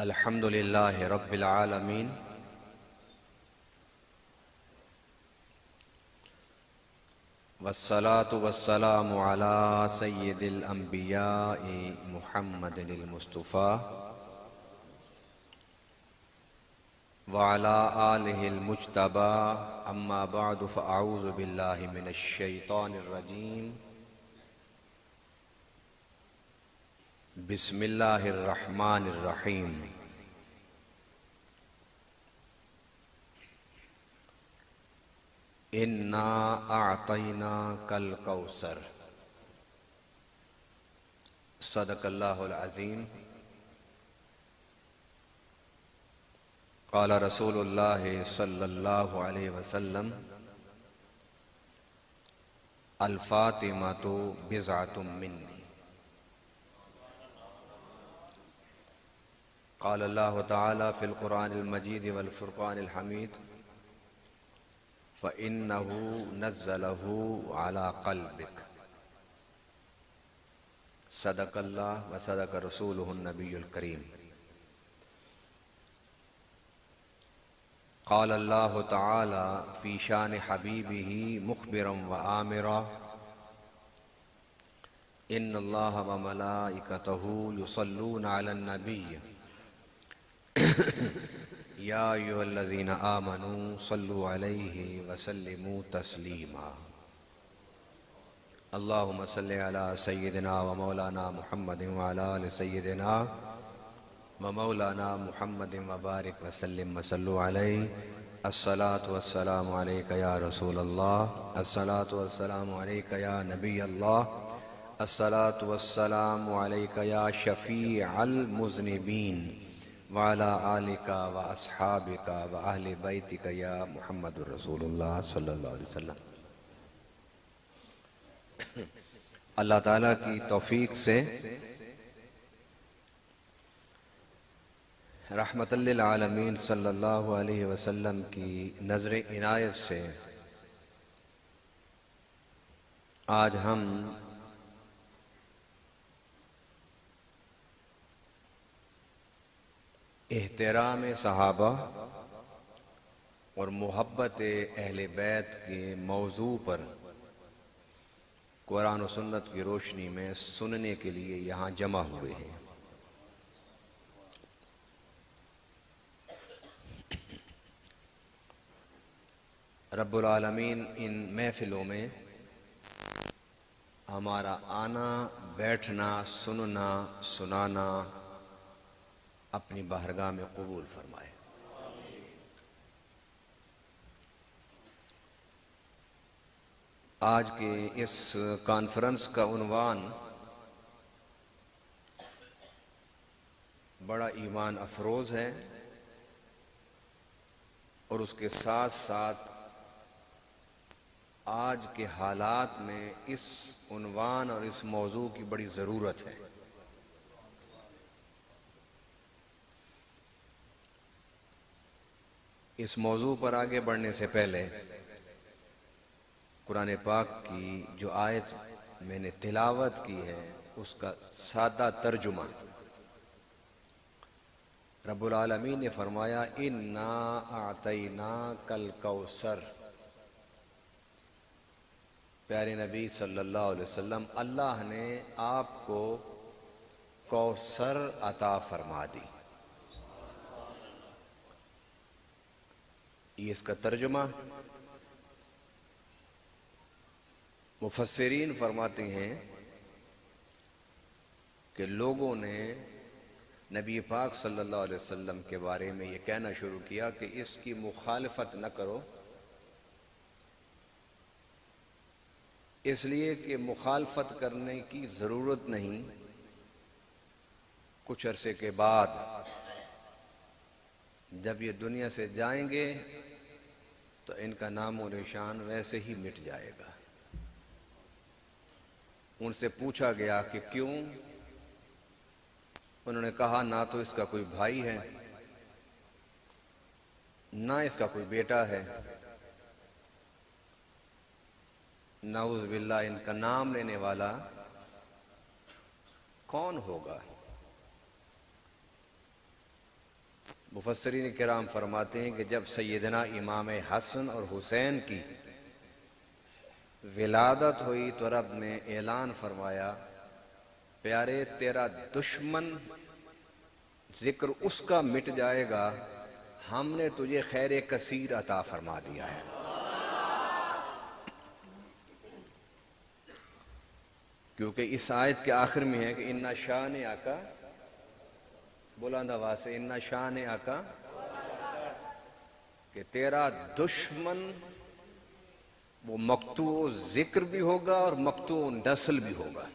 الحمد للہ رب العالمین والصلاة والسلام على سید الانبیاء محمد المصطفى وعلى آلہ المجتبى اما بعد فاعوذ باللہ من الشیطان الرجیم بسم اللہ الرحمن الرحیم انا اعطیناک الکوثر صدق اللہ العظیم قال رسول اللہ صلی اللہ علیہ وسلم الفاطمۃ بضعۃ منی قال اللہ تعالی فی القرآن المجید والفرقان الحمید فَإِنَّهُ نَزَّلَهُ عَلَى قَلْبِكَ صدق اللہ وصدق رسولہ النبی الکریم قال اللہ تعالی فی شان حبیبہ مخبرا وآمرا ان اللہ وملائکتہ یصلون علی النبی یا ایھا الذین آمنوا صلوا علیہ وسلموا تسلیما اللہم صل علی سیدنا و مولانا محمد وعلی آل سیدنا و مولانا محمد وبارک وسلم وصلوا علیہ الصلاة والسلام علیک یا رسول اللہ الصلاة والسلام علیک یا نبی اللہ الصلاة والسلام علیک یا شفیع المذنبین وعلى آلک و اصحابک و اہل بیتک یا محمد رسول اللہ صلی اللہ علیہ وسلم۔ اللہ تعالیٰ کی توفیق سے رحمت للعالمین صلی اللہ علیہ وسلم کی نظر عنایت سے آج ہم احترام صحابہ اور محبت اہل بیت کے موضوع پر قرآن و سنت کی روشنی میں سننے کے لیے یہاں جمع ہوئے ہیں۔ رب العالمین ان محفلوں میں ہمارا آنا، بیٹھنا، سننا، سنانا اپنی بارگاہ میں قبول فرمائے۔ آج کے اس کانفرنس کا عنوان بڑا ایمان افروز ہے اور اس کے ساتھ ساتھ آج کے حالات میں اس عنوان اور اس موضوع کی بڑی ضرورت ہے۔ اس موضوع پر آگے بڑھنے سے پہلے قرآن پاک کی جو آیت میں نے تلاوت کی ہے اس کا سادہ ترجمہ۔ رب العالمین نے فرمایا انا اعطیناک الکوثر۔ پیارے نبی صلی اللہ علیہ وسلم، اللہ نے آپ کو کوثر عطا فرما دی۔ یہ اس کا ترجمہ۔ مفسرین فرماتے ہیں کہ لوگوں نے نبی پاک صلی اللہ علیہ وسلم کے بارے میں یہ کہنا شروع کیا کہ اس کی مخالفت نہ کرو، اس لیے کہ مخالفت کرنے کی ضرورت نہیں، کچھ عرصے کے بعد جب یہ دنیا سے جائیں گے تو ان کا نام و نشان ویسے ہی مٹ جائے گا۔ ان سے پوچھا گیا کہ کیوں؟ انہوں نے کہا نہ تو اس کا کوئی بھائی ہے، نہ اس کا کوئی بیٹا ہے، نعوذ باللہ ان کا نام لینے والا کون ہوگا؟ مفسرین کرام فرماتے ہیں کہ جب سیدنا امام حسن اور حسین کی ولادت ہوئی تو رب نے اعلان فرمایا، پیارے تیرا دشمن ذکر اس کا مٹ جائے گا، ہم نے تجھے خیر کثیر عطا فرما دیا ہے۔ کیونکہ اس آیت کے آخر میں ہے کہ اِنَّ شَانِئَکَ، بلند آواز سے اِنَّ شَانِئَکَ، کہ تیرا دشمن وہ مقطوع ذکر بھی ہوگا اور مقطوع نسل بھی ہوگا۔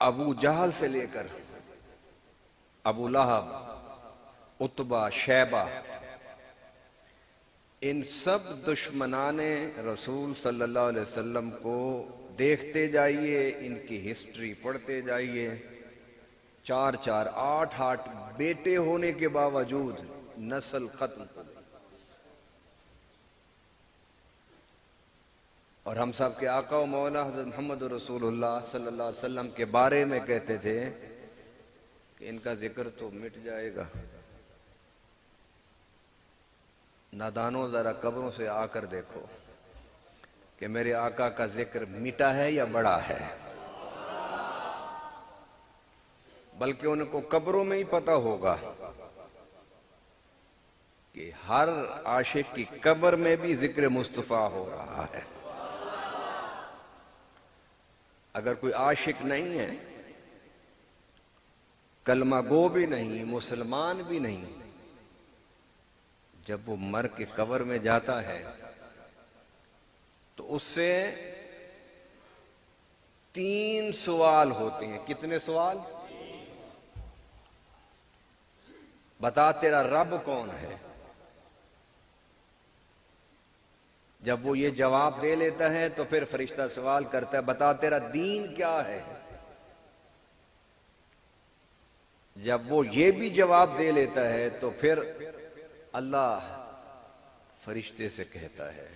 ابو جہل سے لے کر ابو لہب، عتبہ، شیبہ، ان سب دشمنان رسول صلی اللہ علیہ وسلم کو دیکھتے جائیے، ان کی ہسٹری پڑھتے جائیے، 4 8 بیٹے ہونے کے باوجود نسل ختم ہو گئی۔ اور ہم سب کے آقا و مولا حضرت محمد رسول اللہ صلی اللہ علیہ وسلم کے بارے میں کہتے تھے کہ ان کا ذکر تو مٹ جائے گا۔ نادانوں ذرا قبروں سے آ کر دیکھو کہ میرے آقا کا ذکر مٹا ہے یا بڑا ہے، بلکہ ان کو قبروں میں ہی پتا ہوگا کہ ہر عاشق کی قبر میں بھی ذکر مصطفیٰ ہو رہا ہے۔ اگر کوئی عاشق نہیں ہے، کلمہ گو بھی نہیں، مسلمان بھی نہیں، جب وہ مر کے قبر میں جاتا ہے تو اس سے 3 سوال ہوتے ہیں۔ کتنے سوال؟ بتا تیرا رب کون ہے؟ جب وہ یہ جواب دے لیتا ہے تو پھر فرشتہ سوال کرتا ہے، بتا تیرا دین کیا ہے؟ جب وہ یہ بھی جواب دے لیتا ہے تو پھر اللہ فرشتے سے کہتا ہے،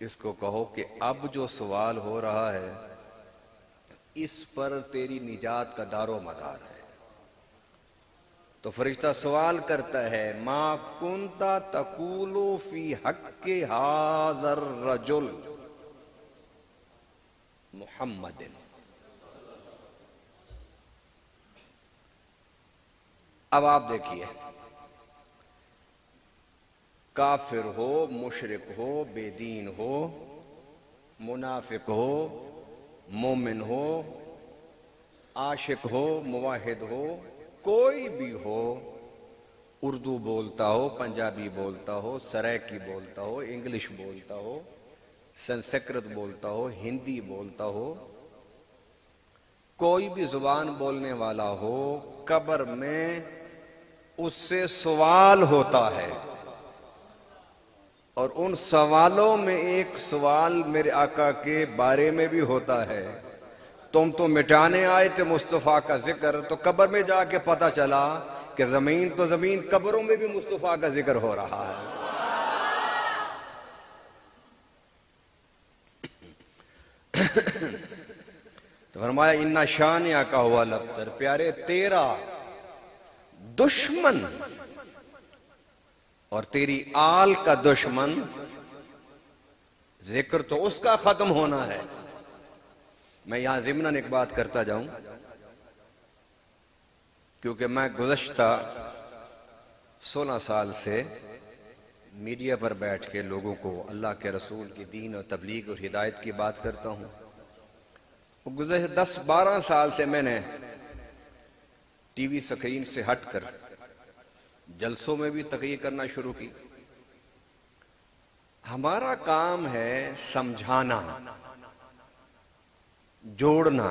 اس کو کہو کہ اب جو سوال ہو رہا ہے اس پر تیری نجات کا دار و مدار ہے۔ تو فرشتہ سوال کرتا ہے، ما کنت تقول فی حق ھذا الرجل محمد۔ اب آپ دیکھیے، کافر ہو، مشرک ہو، بے دین ہو، منافق ہو، مومن ہو، عاشق ہو، موحد ہو، کوئی بھی ہو، اردو بولتا ہو، پنجابی بولتا ہو، سرائکی بولتا ہو، انگلش بولتا ہو، سنسکرت بولتا ہو، ہندی بولتا ہو، کوئی بھی زبان بولنے والا ہو، قبر میں اس سے سوال ہوتا ہے، اور ان سوالوں میں ایک سوال میرے آقا کے بارے میں بھی ہوتا ہے، تم تو مٹانے آئے تھے مصطفیٰ کا ذکر، تو قبر میں جا کے پتہ چلا کہ زمین تو زمین، قبروں میں بھی مصطفیٰ کا ذکر ہو رہا ہے۔ تو فرمایا اِنَّ شَانِئَکَ هُوَ الْأَبْتَرُ، پیارے تیرا دشمن اور تیری آل کا دشمن، ذکر تو اس کا ختم ہونا ہے۔ میں یہاں ضمناً ایک بات کرتا جاؤں، کیونکہ میں گزشتہ 16 سال سے میڈیا پر بیٹھ کے لوگوں کو اللہ کے رسول کی دین اور تبلیغ اور ہدایت کی بات کرتا ہوں۔ گزشتہ 10-12 سال سے میں نے ٹی وی سکرین سے ہٹ کر جلسوں میں بھی تقریر کرنا شروع کی۔ ہمارا کام ہے سمجھانا، جوڑنا،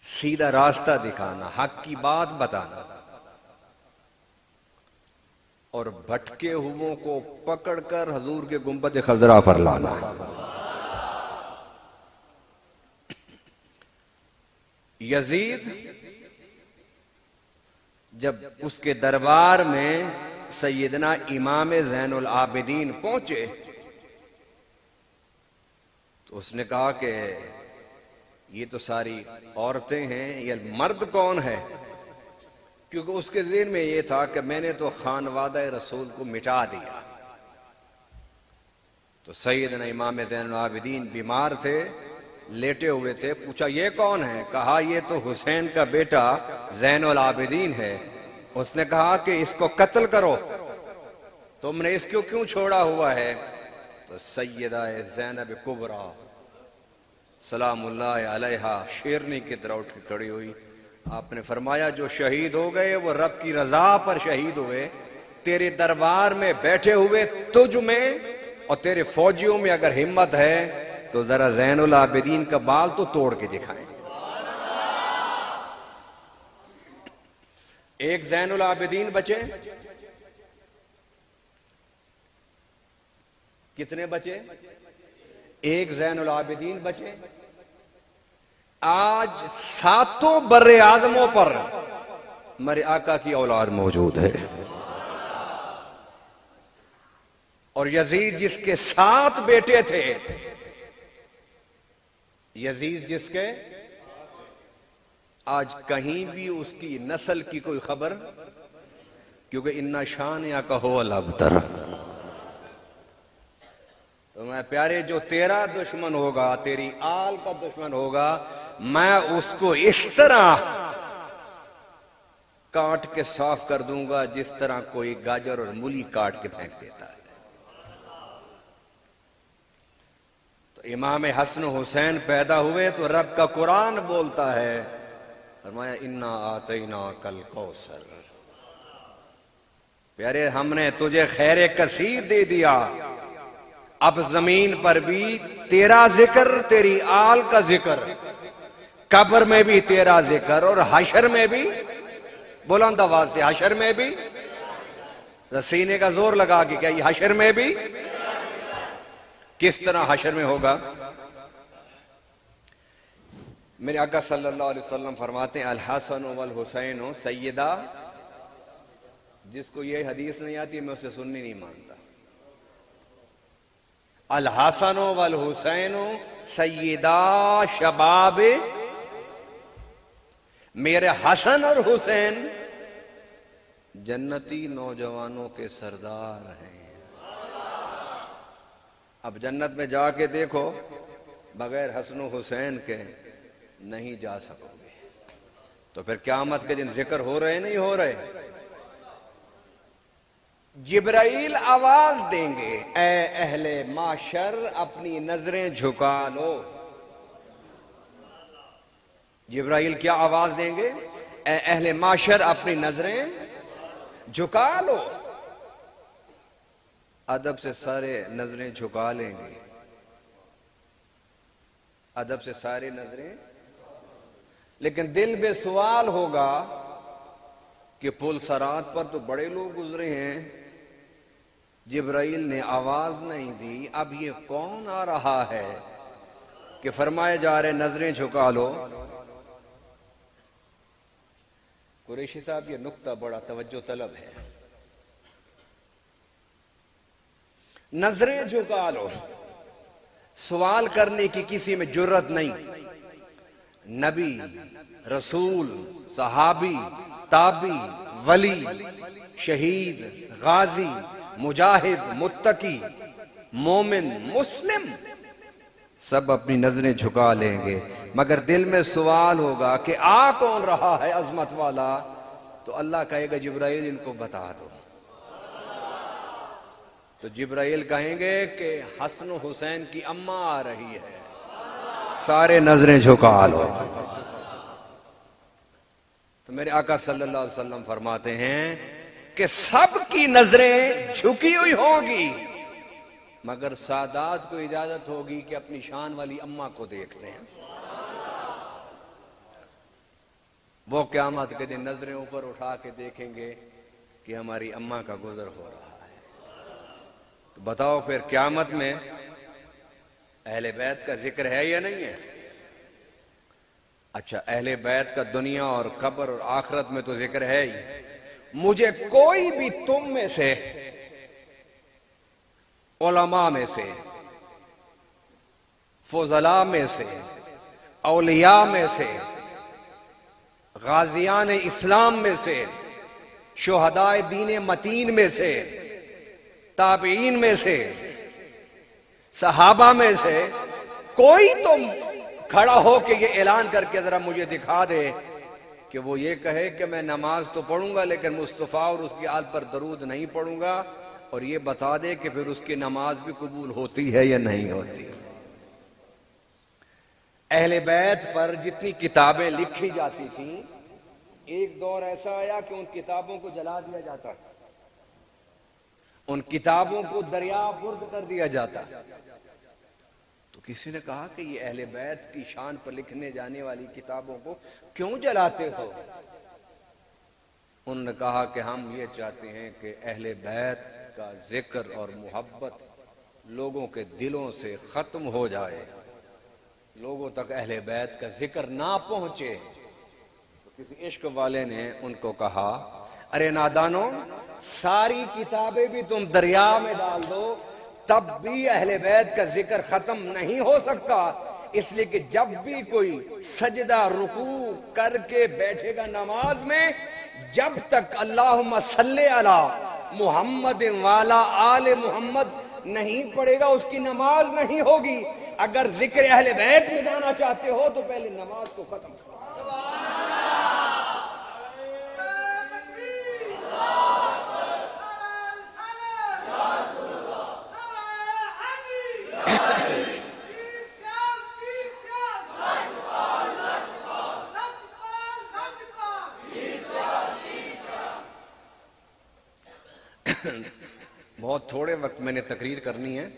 سیدھا راستہ دکھانا، حق کی بات بتانا، اور بھٹکے ہوئوں کو پکڑ کر حضور کے گنبد خضرا پر لانا۔ یزید جب اس کے دربار میں سیدنا امام زین العابدین پہنچے تو اس نے کہا کہ یہ تو ساری عورتیں ہیں، یہ مرد کون ہے؟ کیونکہ اس کے ذہن میں یہ تھا کہ میں نے تو خانوادہ رسول کو مٹا دیا۔ تو سیدنا امام زین العابدین بیمار تھے، لیٹے ہوئے تھے، پوچھا یہ کون ہے؟ کہا یہ تو حسین کا بیٹا زین العابدین ہے۔ اس نے کہا کہ اس کو قتل کرو، تم نے اس کو کیوں چھوڑا ہوا ہے؟ تو سیدہ زینب کبریٰ سلام اللہ علیہا شیرنی کی طرح اٹھ کے کھڑی ہوئی۔ آپ نے فرمایا جو شہید ہو گئے وہ رب کی رضا پر شہید ہوئے، تیرے دربار میں بیٹھے ہوئے تجھ میں اور تیرے فوجیوں میں اگر ہمت ہے تو ذرا زین العابدین کا بال تو توڑ کے دکھائیں۔ ایک زین العابدین بچے، کتنے بچے؟ ایک زین العابدین بچے۔ آج ساتوں بر اعظموں پر میرے آقا کی اولاد موجود ہے، اور یزید جس کے 7 بیٹے تھے، یزید جس کے آج کہیں بھی اس کی نسل کی کوئی خبر، کیونکہ اِنَّ شَانِئَکَ هُوَ الْأَبْتَرُ۔ تو میں پیارے، جو تیرا دشمن ہوگا، تیری آل کا دشمن ہوگا، میں اس کو اس طرح کاٹ کے صاف کر دوں گا جس طرح کوئی گاجر اور مولی کاٹ کے پھینک دیتا ہے۔ تو امام حسن و حسین پیدا ہوئے تو رب کا قرآن بولتا ہے، فرمایا اِنَّا آتَيْنَاكَ الْكَوْثَرَ، پیارے ہم نے تجھے خیر کثیر دے دیا۔ اب زمین پر بھی تیرا ذکر، تیری آل کا ذکر، قبر میں بھی تیرا ذکر، اور حشر میں بھی، بلند آواز سے، حشر میں بھی، سینے کا زور لگا کے کیا یہ حشر میں بھی؟ کس طرح حشر میں ہوگا؟ میرے آقا صلی اللہ علیہ وسلم فرماتے ہیں الحسن والحسین سیدہ، جس کو یہ حدیث نہیں آتی میں اسے سننی نہیں مانتا۔ الحسن والحسین سیدہ شباب، میرے حسن اور حسین جنتی نوجوانوں کے سردار ہیں۔ اب جنت میں جا کے دیکھو، بغیر حسن و حسین کے نہیں جا سکو گے۔ تو پھر قیامت کے دن ذکر ہو رہے نہیں ہو رہے؟ جبرائیل آواز دیں گے، اے اہل معاشر اپنی نظریں جھکا لو۔ جبرائیل کیا آواز دیں گے؟ اے اہل معاشر اپنی نظریں جھکا لو۔ ادب سے سارے نظریں جھکا لیں گے، ادب سے سارے نظریں، لیکن دل میں سوال ہوگا کہ پل صراط پر تو بڑے لوگ گزرے ہیں، جبرائیل نے آواز نہیں دی، اب یہ کون آ رہا ہے کہ فرمائے جا رہے نظریں جھکا لو؟ قریشی صاحب یہ نقطہ بڑا توجہ طلب ہے۔ نظریں جھکا لو، سوال کرنے کی کسی میں جرت نہیں۔ نبی، رسول، صحابی، تابی، ولی، شہید، غازی، مجاہد، متقی، مومن، مسلم، سب اپنی نظریں جھکا لیں گے، مگر دل میں سوال ہوگا کہ آ کون رہا ہے عظمت والا؟ تو اللہ کہے گا جبرائیل ان کو بتا دو۔ تو جبرائیل کہیں گے کہ حسن و حسین کی اماں آ رہی ہے، سارے نظریں جھکا لو۔ تو میرے آقا صلی اللہ علیہ وسلم فرماتے ہیں کہ سب کی نظریں جھکی ہوئی ہوگی، مگر سادات کو اجازت ہوگی کہ اپنی شان والی اماں کو دیکھ لیں۔ وہ قیامت کے دن نظریں اوپر اٹھا کے دیکھیں گے کہ ہماری اماں کا گزر ہو رہا ہے۔ تو بتاؤ پھر قیامت میں اہل بیت کا ذکر ہے یا نہیں ہے؟ اچھا، اہل بیت کا دنیا اور قبر اور آخرت میں تو ذکر ہے ہی۔ مجھے کوئی بھی تم میں سے، علماء میں سے، فضلاء میں سے، اولیاء میں سے، غازیان اسلام میں سے، شہدائے دین متین میں سے، تابعین میں سے، صحابہ میں سے کوئی تو کھڑا ہو کے یہ اعلان کر کے ذرا مجھے دکھا دے کہ وہ یہ کہے کہ میں نماز تو پڑھوں گا لیکن مصطفیٰ اور اس کی آل پر درود نہیں پڑھوں گا، اور یہ بتا دے کہ پھر اس کی نماز بھی قبول ہوتی ہے یا نہیں ہوتی۔ اہل بیت پر جتنی کتابیں لکھی جاتی تھیں، ایک دور ایسا آیا کہ ان کتابوں کو جلا دیا جاتا، ان کتابوں کو دریا برد کر دیا جاتا۔ تو کسی نے کہا کہ یہ اہل بیت کی شان پر لکھنے جانے والی کتابوں کو کیوں جلاتے ہو؟ انہوں نے کہا کہ ہم یہ چاہتے ہیں کہ اہل بیت کا ذکر اور محبت لوگوں کے دلوں سے ختم ہو جائے، لوگوں تک اہل بیت کا ذکر نہ پہنچے۔ تو کسی عشق والے نے ان کو کہا، ارے نادانو، ساری کتابیں بھی تم دریا میں ڈال دو تب بھی اہل بیت کا ذکر ختم نہیں ہو سکتا، اس لیے کہ جب بھی کوئی سجدہ رکوع کر کے بیٹھے گا نماز میں، جب تک اللہم صلی علی محمد والا آل محمد نہیں پڑھے گا اس کی نماز نہیں ہوگی۔ اگر ذکر اہل بیت میں جانا چاہتے ہو تو پہلے نماز کو ختم کرو۔ بہت تھوڑے وقت میں نے تقریر کرنی ہے،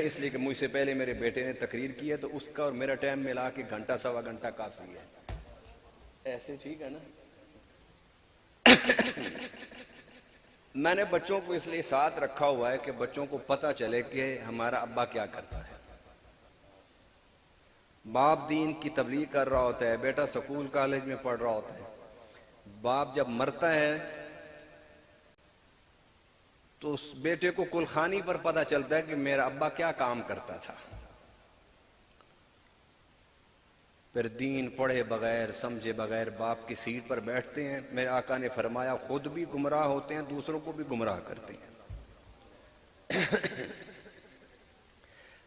اس لیے کہ مجھ سے پہلے میرے بیٹے نے تقریر کی ہے، تو اس کا اور میرا ٹائم ملا کے گھنٹہ سوا گھنٹہ کافی ہے۔ ایسے ٹھیک ہے نا؟ میں نے بچوں کو اس لیے ساتھ رکھا ہوا ہے کہ بچوں کو پتہ چلے کہ ہمارا ابا کیا کرتا ہے۔ باپ دین کی تبلیغ کر رہا ہوتا ہے، بیٹا سکول کالج میں پڑھ رہا ہوتا ہے، باپ جب مرتا ہے تو اس بیٹے کو کلخانی پر پتہ چلتا ہے کہ میرا ابا کیا کام کرتا تھا۔ پھر دین پڑھے بغیر سمجھے بغیر باپ کی سیٹ پر بیٹھتے ہیں۔ میرے آقا نے فرمایا خود بھی گمراہ ہوتے ہیں، دوسروں کو بھی گمراہ کرتے ہیں۔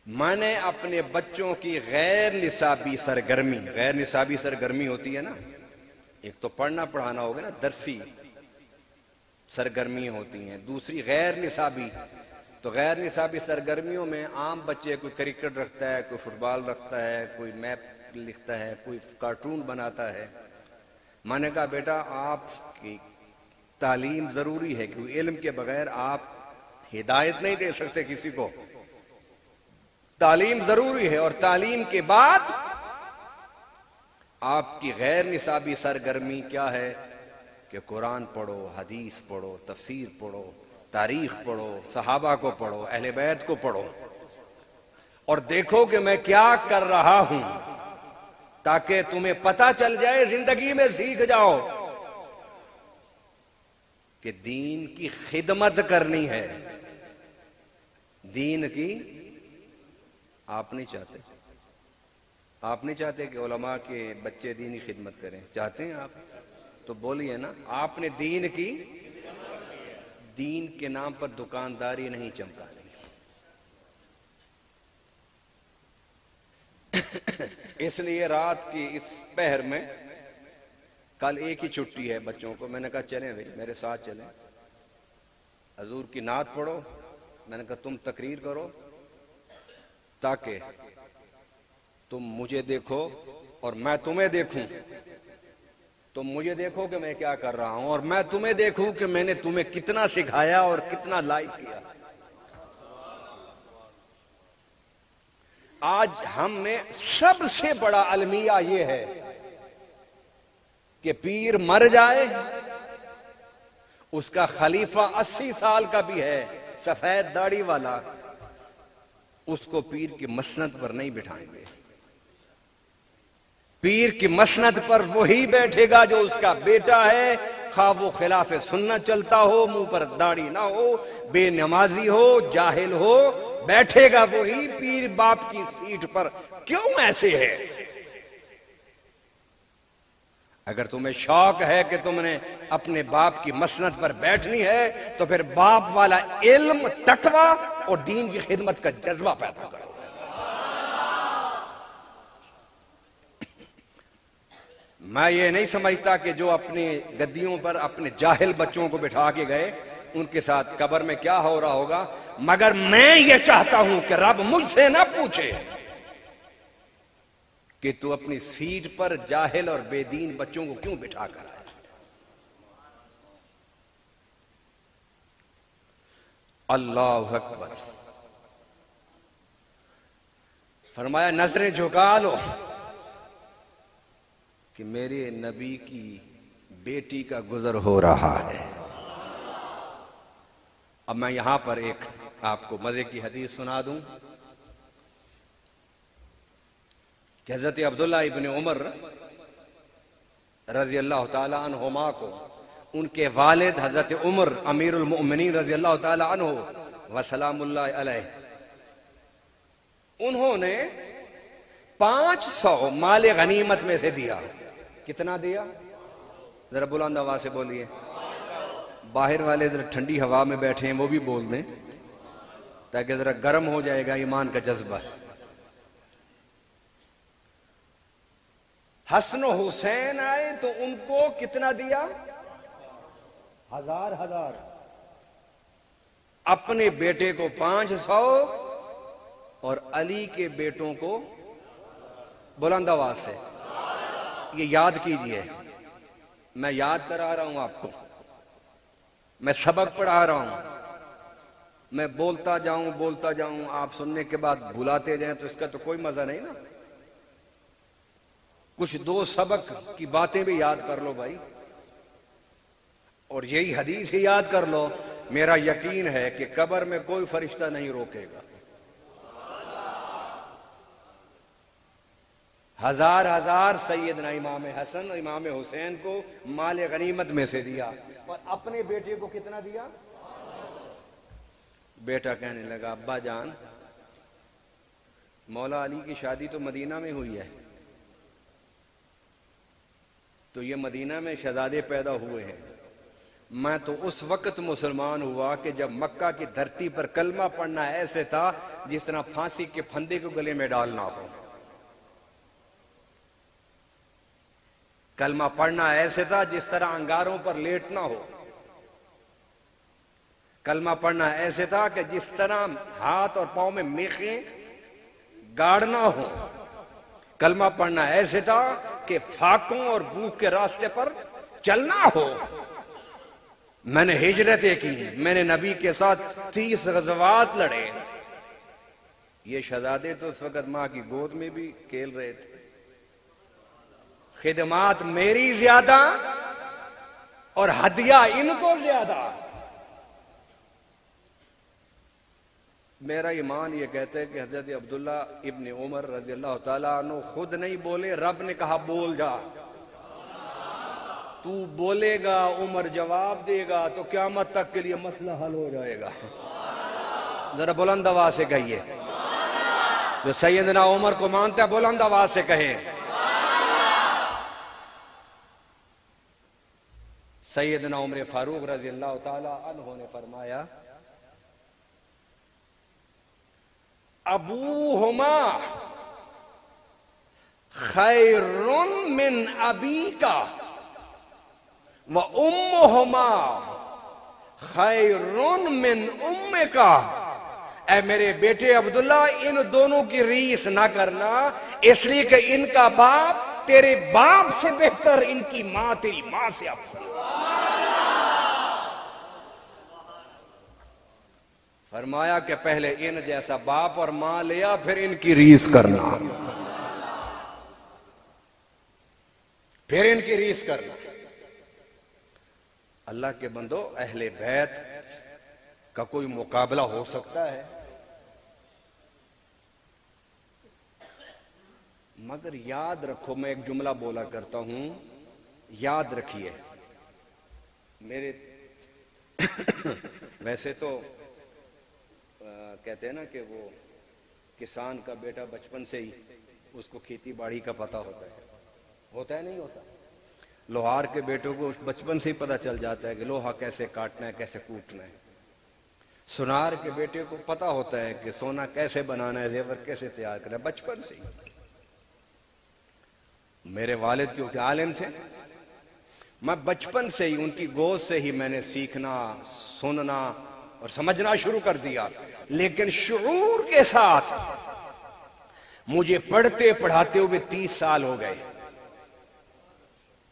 میں نے اپنے بچوں کی غیر نصابی سرگرمی ہوتی ہے نا، ایک تو پڑھنا پڑھانا ہوگا نا، درسی سرگرمی ہوتی ہیں، دوسری غیر نصابی۔ تو غیر نصابی سرگرمیوں میں عام بچے کوئی کرکٹ رکھتا ہے، کوئی فٹ بال رکھتا ہے، کوئی میپ لکھتا ہے، کوئی کارٹون بناتا ہے۔ میں نے کہا بیٹا آپ کی تعلیم ضروری ہے، کیونکہ علم کے بغیر آپ ہدایت نہیں دے سکتے کسی کو۔ تعلیم ضروری ہے، اور تعلیم کے بعد آپ کی غیر نصابی سرگرمی کیا ہے کہ قرآن پڑھو، حدیث پڑھو، تفسیر پڑھو، تاریخ پڑھو، صحابہ کو پڑھو، اہل بیت کو پڑھو، اور دیکھو کہ میں کیا کر رہا ہوں، تاکہ تمہیں پتہ چل جائے، زندگی میں سیکھ جاؤ کہ دین کی خدمت کرنی ہے۔ دین کی آپ نہیں چاہتے کہ علماء کے بچے دینی خدمت کریں؟ چاہتے ہیں آپ؟ تو بولیے نا، آپ نے دین کی، دین کے نام پر دکانداری نہیں چمکانی۔ اس لیے رات کی اس پہر میں، کل ایک ہی چھٹی ہے بچوں کو، میں نے کہا چلیں بھائی میرے ساتھ چلیں، حضور کی نعت پڑھو۔ میں نے کہا تم تقریر کرو تاکہ تم مجھے دیکھو اور میں تمہیں دیکھوں، تم مجھے دیکھو کہ میں کیا کر رہا ہوں، اور میں تمہیں دیکھوں کہ میں نے تمہیں کتنا سکھایا اور کتنا لائق کیا۔ آج ہم نے سب سے بڑا المیہ یہ ہے کہ پیر مر جائے، اس کا خلیفہ 80 سال کا بھی ہے، سفید داڑھی والا، اس کو پیر کی مسند پر نہیں بٹھائیں گے۔ پیر کی مسند پر وہی بیٹھے گا جو اس کا بیٹا ہے، خواہ وہ خلاف سنت چلتا ہو، منہ پر داڑھی نہ ہو، بے نمازی ہو، جاہل ہو، بیٹھے گا وہی پیر باپ کی سیٹ پر۔ کیوں ایسے ہے؟ اگر تمہیں شوق ہے کہ تم نے اپنے باپ کی مسند پر بیٹھنی ہے تو پھر باپ والا علم، تقوی اور دین کی خدمت کا جذبہ پیدا کرو۔ میں یہ نہیں سمجھتا کہ جو اپنی گدیوں پر اپنے جاہل بچوں کو بٹھا کے گئے ان کے ساتھ قبر میں کیا ہو رہا ہوگا، مگر میں یہ چاہتا ہوں کہ رب مجھ سے نہ پوچھے کہ تو اپنی سیٹ پر جاہل اور بے دین بچوں کو کیوں بٹھا کر آئے۔ اللہ اکبر۔ فرمایا نظریں جھکا لو کہ میرے نبی کی بیٹی کا گزر ہو رہا ہے۔ اب میں یہاں پر ایک آپ کو مزے کی حدیث سنا دوں کہ حضرت عبداللہ ابن عمر رضی اللہ تعالی عنہما کو ان کے والد حضرت عمر امیر المؤمنین رضی اللہ تعالی عنہ وسلام اللہ علیہ، انہوں نے 500 مال غنیمت میں سے دیا۔ کتنا دیا؟ ذرا بلند آواز سے بولیے، باہر والے ذرا ٹھنڈی ہوا میں بیٹھے ہیں وہ بھی بول دیں تاکہ ذرا گرم ہو جائے گا ایمان کا جذبہ۔ حسن و حسین آئے تو ان کو کتنا دیا؟ 1000 اپنے بیٹے کو 500 اور علی کے بیٹوں کو بلند آواز سے یہ یاد کیجئے، میں یاد کرا رہا ہوں آپ کو، میں سبق پڑھا رہا ہوں، میں بولتا جاؤں آپ سننے کے بعد بھلاتے جائیں تو اس کا تو کوئی مزہ نہیں نا۔ کچھ 2 سبق کی باتیں بھی یاد کر لو بھائی، اور یہی حدیث ہی یاد کر لو، میرا یقین ہے کہ قبر میں کوئی فرشتہ نہیں روکے گا۔ 1000 سیدنا امام حسن امام حسین کو مال غنیمت میں سے دیا، اور اپنے بیٹے کو کتنا دیا؟ بیٹا کہنے لگا ابا جان، مولا علی کی شادی تو مدینہ میں ہوئی ہے، تو یہ مدینہ میں شہزادے پیدا ہوئے ہیں، میں تو اس وقت مسلمان ہوا کہ جب مکہ کی دھرتی پر کلمہ پڑھنا ایسے تھا جس طرح پھانسی کے پھندے کو گلے میں ڈالنا ہو۔ کلمہ پڑھنا ایسے تھا جس طرح انگاروں پر لیٹنا ہو۔ کلمہ پڑھنا ایسے تھا کہ جس طرح ہاتھ اور پاؤں میں میخیں گاڑنا ہو۔ کلمہ پڑھنا ایسے تھا کہ فاقوں اور بھوک کے راستے پر چلنا ہو۔ میں نے ہجرتیں کی، میں نے نبی کے ساتھ 30 غزوات لڑے۔ یہ شہزادے تو اس وقت ماں کی گود میں بھی کھیل رہے تھے۔ خدمات میری زیادہ اور ہدیہ ان کو زیادہ۔ میرا ایمان یہ کہتا ہے کہ حضرت عبداللہ ابن عمر رضی اللہ تعالیٰ عنہ خود نہیں بولے، رب نے کہا بول جا۔ تو بولے گا، عمر جواب دے گا تو قیامت تک کے لیے مسئلہ حل ہو جائے گا۔ ذرا بلند آواز سے کہیے، جو سیدنا عمر کو مانتا ہے بلند آواز سے کہے۔ سیدنا عمر فاروق رضی اللہ تعالی عنہ نے فرمایا ابوہما خیر من ابیکا و امہما خیر من امکا۔ اے میرے بیٹے عبداللہ، ان دونوں کی ریس نہ کرنا، اس لیے کہ ان کا باپ تیرے باپ سے بہتر، ان کی ماں تیری ماں سے افضل۔ فرمایا کہ پہلے ان جیسا باپ اور ماں لیا، پھر ان کی ریس کرنا، پھر ان کی ریس کرنا۔ اللہ کے بندو، اہل بیت کا کوئی مقابلہ ہو سکتا ہے؟ مگر یاد رکھو، میں ایک جملہ بولا کرتا ہوں، یاد رکھیے میرے ویسے تو کہتے ہیں نا کہ وہ کسان کا بیٹا بچپن سے ہی اس کو کھیتی باڑی کا پتہ ہوتا ہے نہیں ہوتا؟ لوہار کے بیٹوں کو بچپن سے ہی پتہ چل جاتا ہے کہ لوہا کیسے کاٹنا ہے، کیسے کوٹنا ہے۔ سونار کے بیٹے کو پتہ ہوتا ہے کہ سونا کیسے بنانا ہے، زیور کیسے تیار کرنا ہے، بچپن سے ہی۔ میرے والد کیونکہ عالم تھے، میں بچپن سے ہی ان کی گود سے ہی میں نے سیکھنا، سننا اور سمجھنا شروع کر دیا۔ لیکن شعور کے ساتھ مجھے پڑھتے پڑھاتے ہوئے 30 سال ہو گئے۔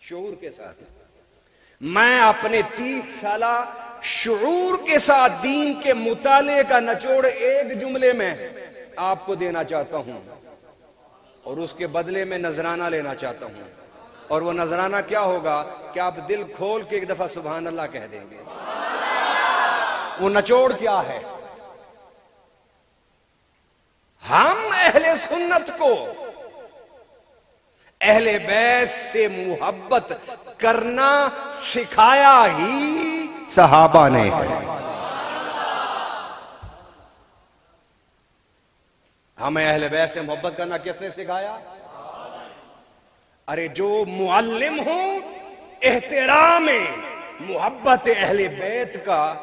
شعور کے ساتھ میں اپنے 30 سالہ شعور کے ساتھ دین کے مطالعے کا نچوڑ ایک جملے میں آپ کو دینا چاہتا ہوں، اور اس کے بدلے میں نذرانہ لینا چاہتا ہوں۔ اور وہ نذرانہ کیا ہوگا کہ آپ دل کھول کے ایک دفعہ سبحان اللہ کہہ دیں گے۔ وہ نچوڑ کیا ہے؟ ہم اہل سنت کو اہل بیت سے محبت کرنا سکھایا ہی صحابہ نے ہے۔ ہمیں اہل بیت سے محبت کرنا کس نے سکھایا؟ ارے جو معلم ہوں احترام محبت اہل بیت کا،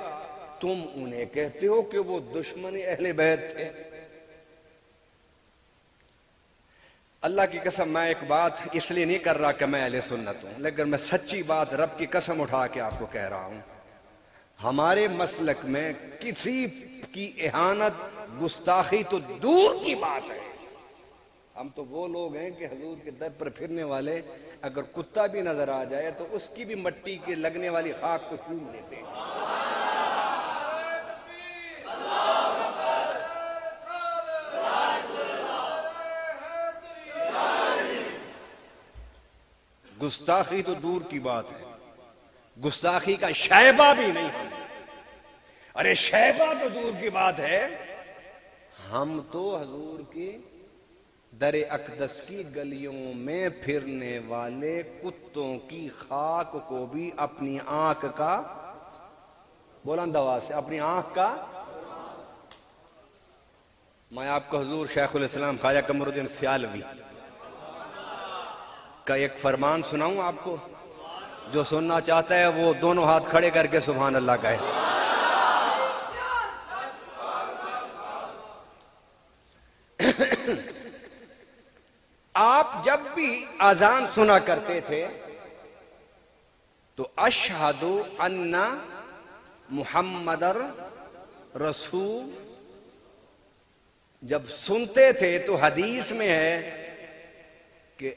تم انہیں کہتے ہو کہ وہ دشمن اہل بیت تھے۔ اللہ کی قسم میں ایک بات اس لیے نہیں کر رہا کہ میں اہل سنت ہوں، لیکن میں سچی بات رب کی قسم اٹھا کے آپ کو کہہ رہا ہوں، ہمارے مسلک میں کسی کی اہانت گستاخی تو دور کی بات ہے۔ ہم تو وہ لوگ ہیں کہ حضور کے در پر پھرنے والے اگر کتا بھی نظر آ جائے تو اس کی بھی مٹی کے لگنے والی خاک کو چوم لیتے ہیں۔ گستاخی تو دور کی بات ہے، گستاخی کا شائبہ بھی نہیں ہے۔ ارے شائبہ تو دور کی بات ہے، ہم تو حضور کی در اقدس کی گلیوں میں پھرنے والے کتوں کی خاک کو بھی اپنی آنکھ کا، بلند آواز سے، اپنی آنکھ کا۔ میں آپ کو حضور شیخ الاسلام خواجہ قمر الدین سیالوی کا ایک فرمان سناؤں آپ کو؟ جو سننا چاہتا ہے وہ دونوں ہاتھ کھڑے کر کے سبحان اللہ کہے۔ آپ جب بھی اذان سنا کرتے تھے تو اشہد ان محمد رسول جب سنتے تھے تو حدیث میں ہے کہ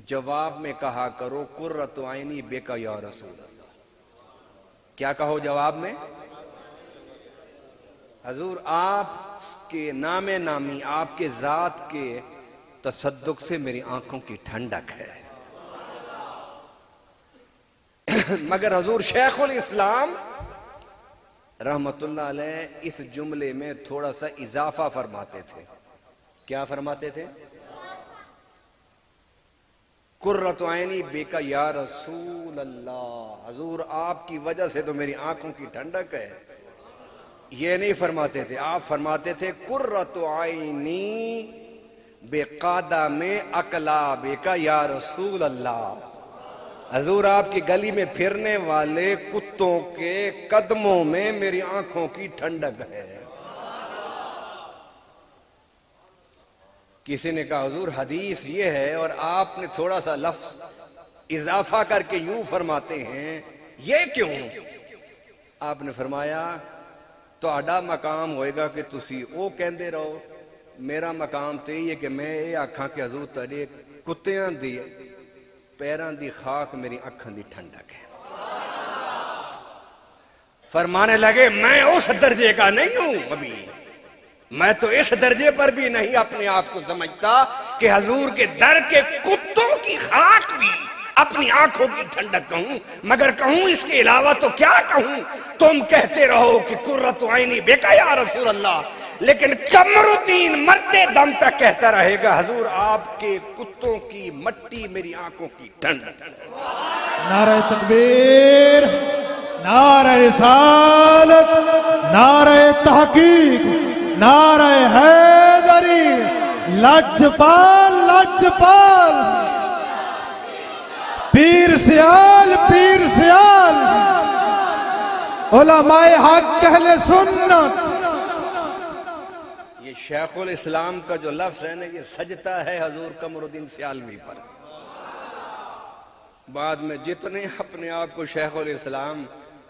جواب میں کہا کرو قرۃ عینی بک یا رسول اللہ۔ کیا کہو جواب میں؟ حضور آپ کے نام نامی، آپ کے ذات کے تصدق سے میری آنکھوں کی ٹھنڈک ہے۔ مگر حضور شیخ الاسلام رحمت اللہ علیہ اس جملے میں تھوڑا سا اضافہ فرماتے تھے۔ کیا فرماتے تھے؟ قرۃ عینی بک یا رسول اللہ، حضور آپ کی وجہ سے تو میری آنکھوں کی ٹھنڈک ہے۔ یہ نہیں فرماتے تھے، آپ فرماتے تھے قرۃ عینی بقدم اقلابک یا رسول اللہ، حضور آپ کی گلی میں پھرنے والے کتوں کے قدموں میں میری آنکھوں کی ٹھنڈک ہے۔ کسی نے کہا حضور حدیث یہ ہے اور آپ نے تھوڑا سا لفظ اضافہ کر کے یوں فرماتے ہیں، یہ کیوں؟ آپ نے فرمایا تہاڈا مقام ہوئے گا کہ تسی او کہندے رہو، میرا مقام تو یہ کہ میں یہ آکھاں کہ حضور تہاڈے کتیاں دی پیراں دی خاک میری اکھاں دی ٹھنڈک ہے۔ فرمانے لگے میں اس درجے کا نہیں ہوں، ابھی میں تو اس درجے پر بھی نہیں اپنے آپ کو سمجھتا کہ حضور کے در کے کتوں کی خاک بھی اپنی آنکھوں کی ٹھنڈک کہوں، مگر کہوں اس کے علاوہ تو کیا کہوں؟ تم کہتے رہو کہ قرۃ عینی بک یا رسول اللہ، لیکن قمر الدین مرتے دم تک کہتا رہے گا حضور آپ کے کتوں کی مٹی میری آنکھوں کی ٹھنڈک۔ نعرہ تکبیر، نعرہ رسالت، نعرہ تحقیق، نعرہ حیدری، لجپال لجپال۔ پیر سیال پیر سیال علماء حق اہل سنت. یہ شیخ الاسلام کا جو لفظ ہے نا یہ سجتا ہے حضور قمر الدین سیالوی پر. بعد میں جتنے اپنے آپ کو شیخ الاسلام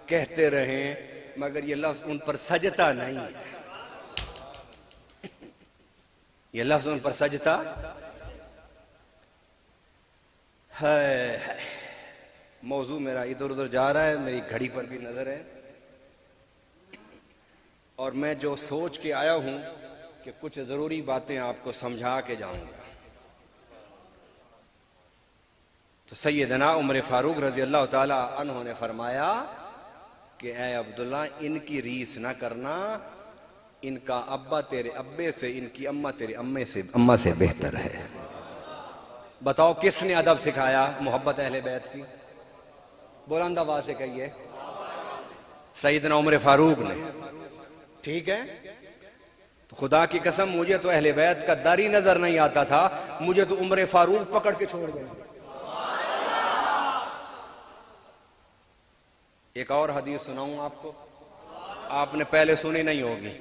کہتے رہیں مگر یہ لفظ ان پر سجتا نہیں ہے. یہ لفظ ان پر سجتا ہے. موضوع میرا ادھر ادھر جا رہا ہے، میری گھڑی پر بھی نظر ہے، اور میں جو سوچ کے آیا ہوں کہ کچھ ضروری باتیں آپ کو سمجھا کے جاؤں گا. تو سیدنا عمر فاروق رضی اللہ تعالی عنہ نے فرمایا کہ اے عبداللہ ان کی ریس نہ کرنا، ان کا ابا تیرے ابے سے، ان کی اماں تیرے اماں سے بہتر ہے. بتاؤ کس نے ادب سکھایا محبت اہل بیت کی؟ بلند آواز سے کہیے. سیدنا عمر فاروق نے. ٹھیک ہے، تو خدا کی قسم مجھے تو اہل بیت کا در ہی نظر نہیں آتا تھا، مجھے تو عمر فاروق پکڑ کے چھوڑ گئے. ایک اور حدیث سناؤں آپ کو، آپ نے پہلے سنی نہیں ہوگی،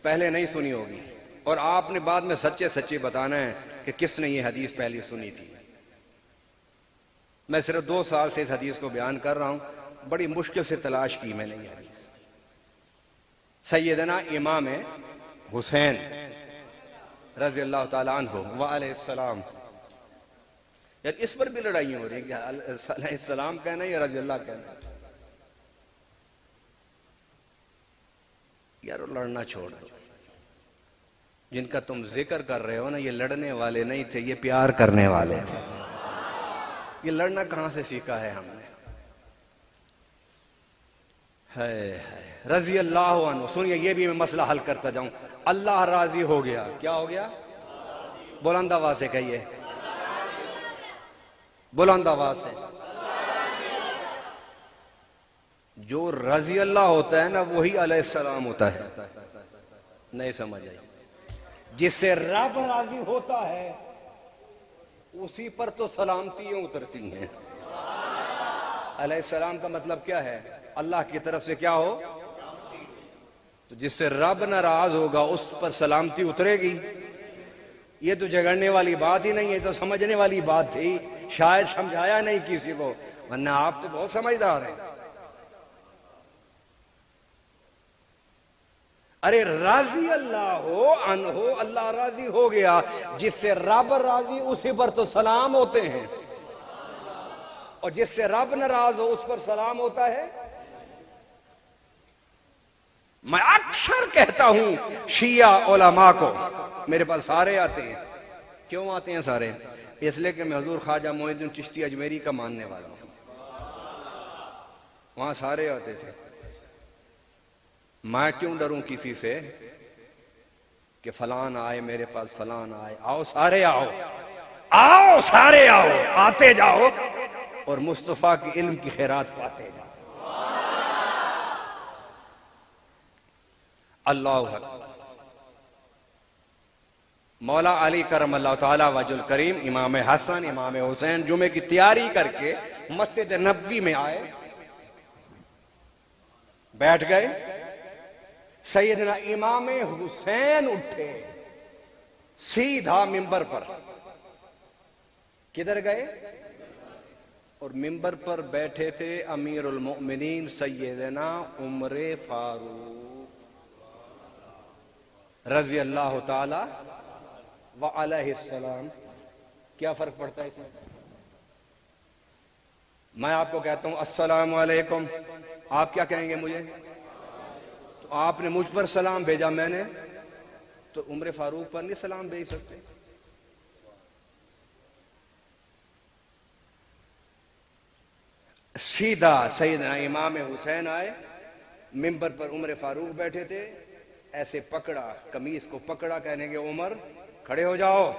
پہلے نہیں سنی ہوگی، اور آپ نے بعد میں سچے سچے بتانا ہے کہ کس نے یہ حدیث پہلی سنی تھی. میں صرف 2 سال سے اس حدیث کو بیان کر رہا ہوں، بڑی مشکل سے تلاش کی میں نے یہ حدیث. سیدنا امام حسین رضی اللہ تعالیٰ عنہ وعلیہ السلام. یار اس پر بھی لڑائی ہو رہی ہے کہ علیہ السلام کہنا ہے یا رضی اللہ کہنا ہے. یار لڑنا چھوڑ دو. جن کا تم ذکر کر رہے ہو نا یہ لڑنے والے نہیں تھے، یہ پیار کرنے والے تھے. یہ لڑنا کہاں سے سیکھا ہے ہم نے؟ رضی اللہ عنہ. سنیے یہ بھی میں مسئلہ حل کرتا جاؤں. اللہ راضی ہو گیا. کیا ہو گیا؟ بلند آواز سے کہیے، بلند آواز سے. جو رضی اللہ ہوتا ہے نا وہی علیہ السلام ہوتا ہے. نہیں سمجھ آئی؟ جس سے رب راضی ہوتا ہے اسی پر تو سلامتیاں اترتی ہیں. علیہ السلام کا مطلب کیا ہے؟ اللہ کی طرف سے کیا ہو. تو جس سے رب ناراض ہوگا اس پر سلامتی اترے گی. یہ تو جھگڑنے والی بات ہی نہیں ہے، تو سمجھنے والی بات تھی. شاید سمجھایا نہیں کسی کو، ورنہ آپ تو بہت سمجھدار ہیں. ارے راضی اللہ ہو عنہ، اللہ راضی ہو گیا. جس سے رب راضی اسی پر تو سلام ہوتے ہیں، اور جس سے رب ناراض ہو اس پر سلام ہوتا ہے. میں اکثر کہتا ہوں شیعہ علماء کو، میرے پاس سارے آتے ہیں. کیوں آتے ہیں سارے؟ اس لیے کہ میں حضور خواجہ معین الدین چشتی اجمیری کا ماننے والا ہوں. وہاں سارے آتے تھے. میں کیوں ڈروں کسی سے کہ فلان آئے میرے پاس، فلان آئے. آؤ سارے آؤ، آؤ سارے آؤ، آتے جاؤ اور مصطفیٰ کی علم کی خیرات پاتے جاؤ. اللہ اکبر. مولا علی کرم اللہ تعالی وجہ الکریم، امام حسن امام حسین جمعے کی تیاری کر کے مسجد نبوی میں آئے، بیٹھ گئے. سیدنا امام حسین اٹھے سیدھا منبر پر. کدھر گئے؟ اور منبر پر بیٹھے تھے امیر المؤمنین سیدنا عمر فاروق رضی اللہ تعالی وعلیہ السلام. کیا فرق پڑتا ہے اس میں؟ میں آپ کو کہتا ہوں السلام علیکم، آپ کیا کہیں گے مجھے؟ تو آپ نے مجھ پر سلام بھیجا، میں نے تو عمر فاروق پر نہیں سلام بھیج سکتے؟ سیدھا سیدنا امام حسین آئے، منبر پر عمر فاروق بیٹھے تھے، ایسے پکڑا، قمیص کو پکڑا، کہنے کے عمر کھڑے ہو جاؤ.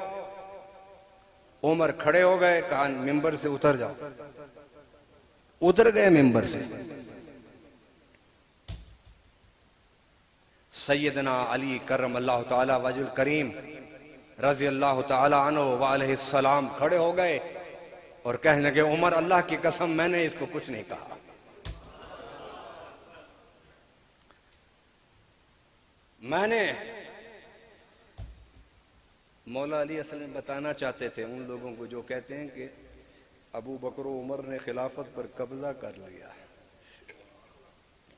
عمر کھڑے ہو گئے، کہا منبر سے اتر جاؤ. اتر گئے ممبر سے. سیدنا علی کرم اللہ تعالی وجہ الکریم رضی اللہ تعالی عنہ وعلیہ السلام کھڑے ہو گئے. اور کہنے لگے عمر اللہ کی قسم میں نے اس کو کچھ نہیں کہا. میں نے مولا علی اصل میں بتانا چاہتے تھے ان لوگوں کو جو کہتے ہیں کہ ابو بکر و عمر نے خلافت پر قبضہ کر لیا.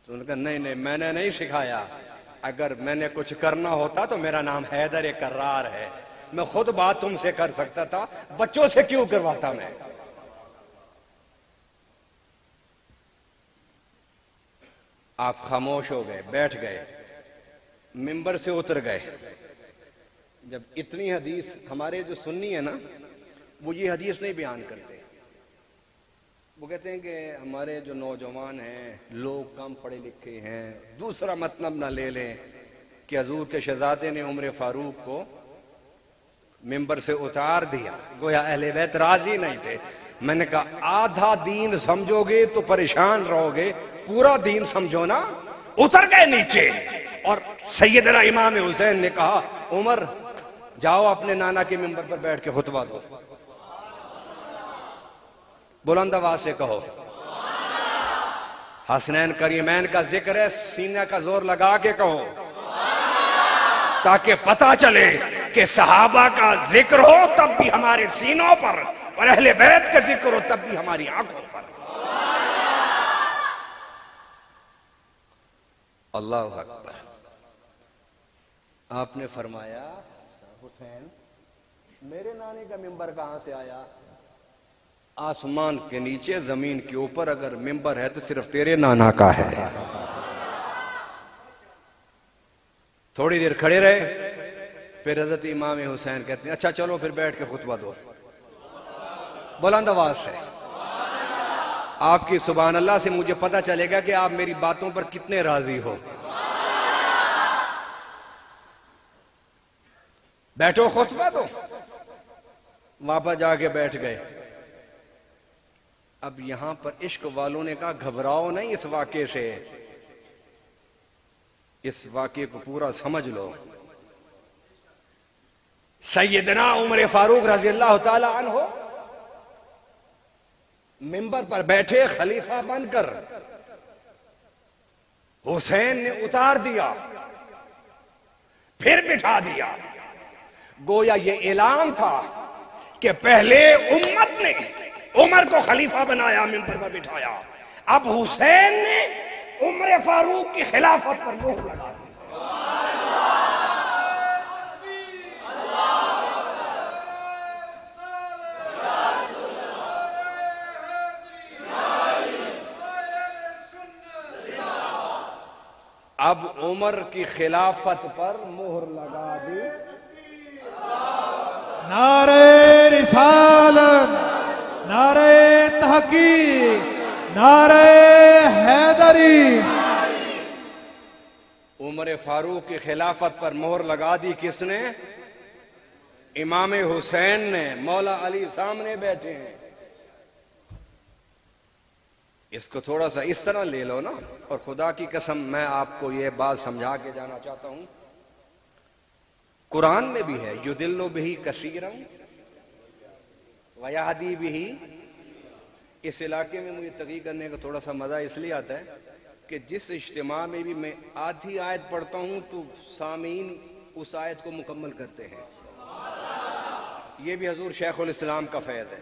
تو انہوں نے کہا نہیں میں نے نہیں سکھایا. اگر میں نے کچھ کرنا ہوتا تو میرا نام حیدر کرار ہے. میں خود بات تم سے کر سکتا تھا, بچوں سے کیوں کرواتا میں. آپ خاموش ہو گئے, بیٹھ گئے, منبر سے اتر گئے. جب اتنی حدیث ہمارے جو سنی ہے نا وہ یہ حدیث نہیں بیان کرتے. وہ کہتے ہیں کہ ہمارے جو نوجوان ہیں لوگ کم پڑھے لکھے ہیں, دوسرا مطلب نہ لے لیں کہ حضور کے شہزادے نے عمر فاروق کو منبر سے اتار دیا, گویا اہل بیت راضی نہیں تھے. میں نے کہا آدھا دین سمجھو گے تو پریشان رہو گے, پورا دین سمجھو نا. اتر گئے نیچے اور سیدنا امام حسین نے کہا عمر جاؤ اپنے نانا کے منبر پر بیٹھ کے خطبہ دو. بلند آواز سے کہو حسنین کریمین کا ذکر ہے, سینے کا زور لگا کے کہو تاکہ پتہ چلے کہ صحابہ کا ذکر ہو تب بھی ہمارے سینوں پر, اور اہل بیت کا ذکر ہو تب بھی ہماری آنکھوں پر. اللہ اکبر. آپ نے فرمایا حسین میرے نانے کا منبر کہاں سے آیا؟ آسمان کے نیچے زمین کے اوپر اگر منبر ہے تو صرف تیرے نانا کا ہے. تھوڑی دیر کھڑے رہے, پھر حضرت امام حسین کہتے ہیں اچھا چلو پھر بیٹھ کے خطبہ دو. بلند آواز سے آپ کی سبحان اللہ سے مجھے پتہ چلے گا کہ آپ میری باتوں پر کتنے راضی ہو. بیٹھو خطبہ دو. واپس جا کے بیٹھ گئے. اب یہاں پر عشق والوں نے کہا گھبراؤ نہیں اس واقعے سے, اس واقعے کو پورا سمجھ لو. سیدنا عمر فاروق رضی اللہ تعالی عنہ منبر پر بیٹھے خلیفہ بن کر, حسین نے اتار دیا پھر بٹھا دیا. گویا یہ اعلان تھا کہ پہلے امت نے عمر کو خلیفہ بنایا, منبر پر بٹھایا, اب حسین نے عمر فاروق کی خلافت پر مہر لگا دی. اب عمر کی خلافت پر مہر لگا دی. نعرہ رسالت, نعرہ تحقیق, نعرہ حیدری. عمر فاروق کی خلافت پر مہر لگا دی کس نے؟ امام حسین نے. مولا علی سامنے بیٹھے ہیں. اس کو تھوڑا سا اس طرح لے لو نا, اور خدا کی قسم میں آپ کو یہ بات سمجھا کے جانا چاہتا ہوں. قرآن میں بھی ہے یُضِلُّ بِهِ كَثِيرًا وَيَهْدِي بِهِ. اس علاقے میں مجھے تقریر کرنے کا تھوڑا سا مزہ اس لیے آتا ہے کہ جس اجتماع میں بھی میں آدھی آیت پڑھتا ہوں تو سامعین اس آیت کو مکمل کرتے ہیں. یہ بھی حضور شیخ الاسلام کا فیض ہے.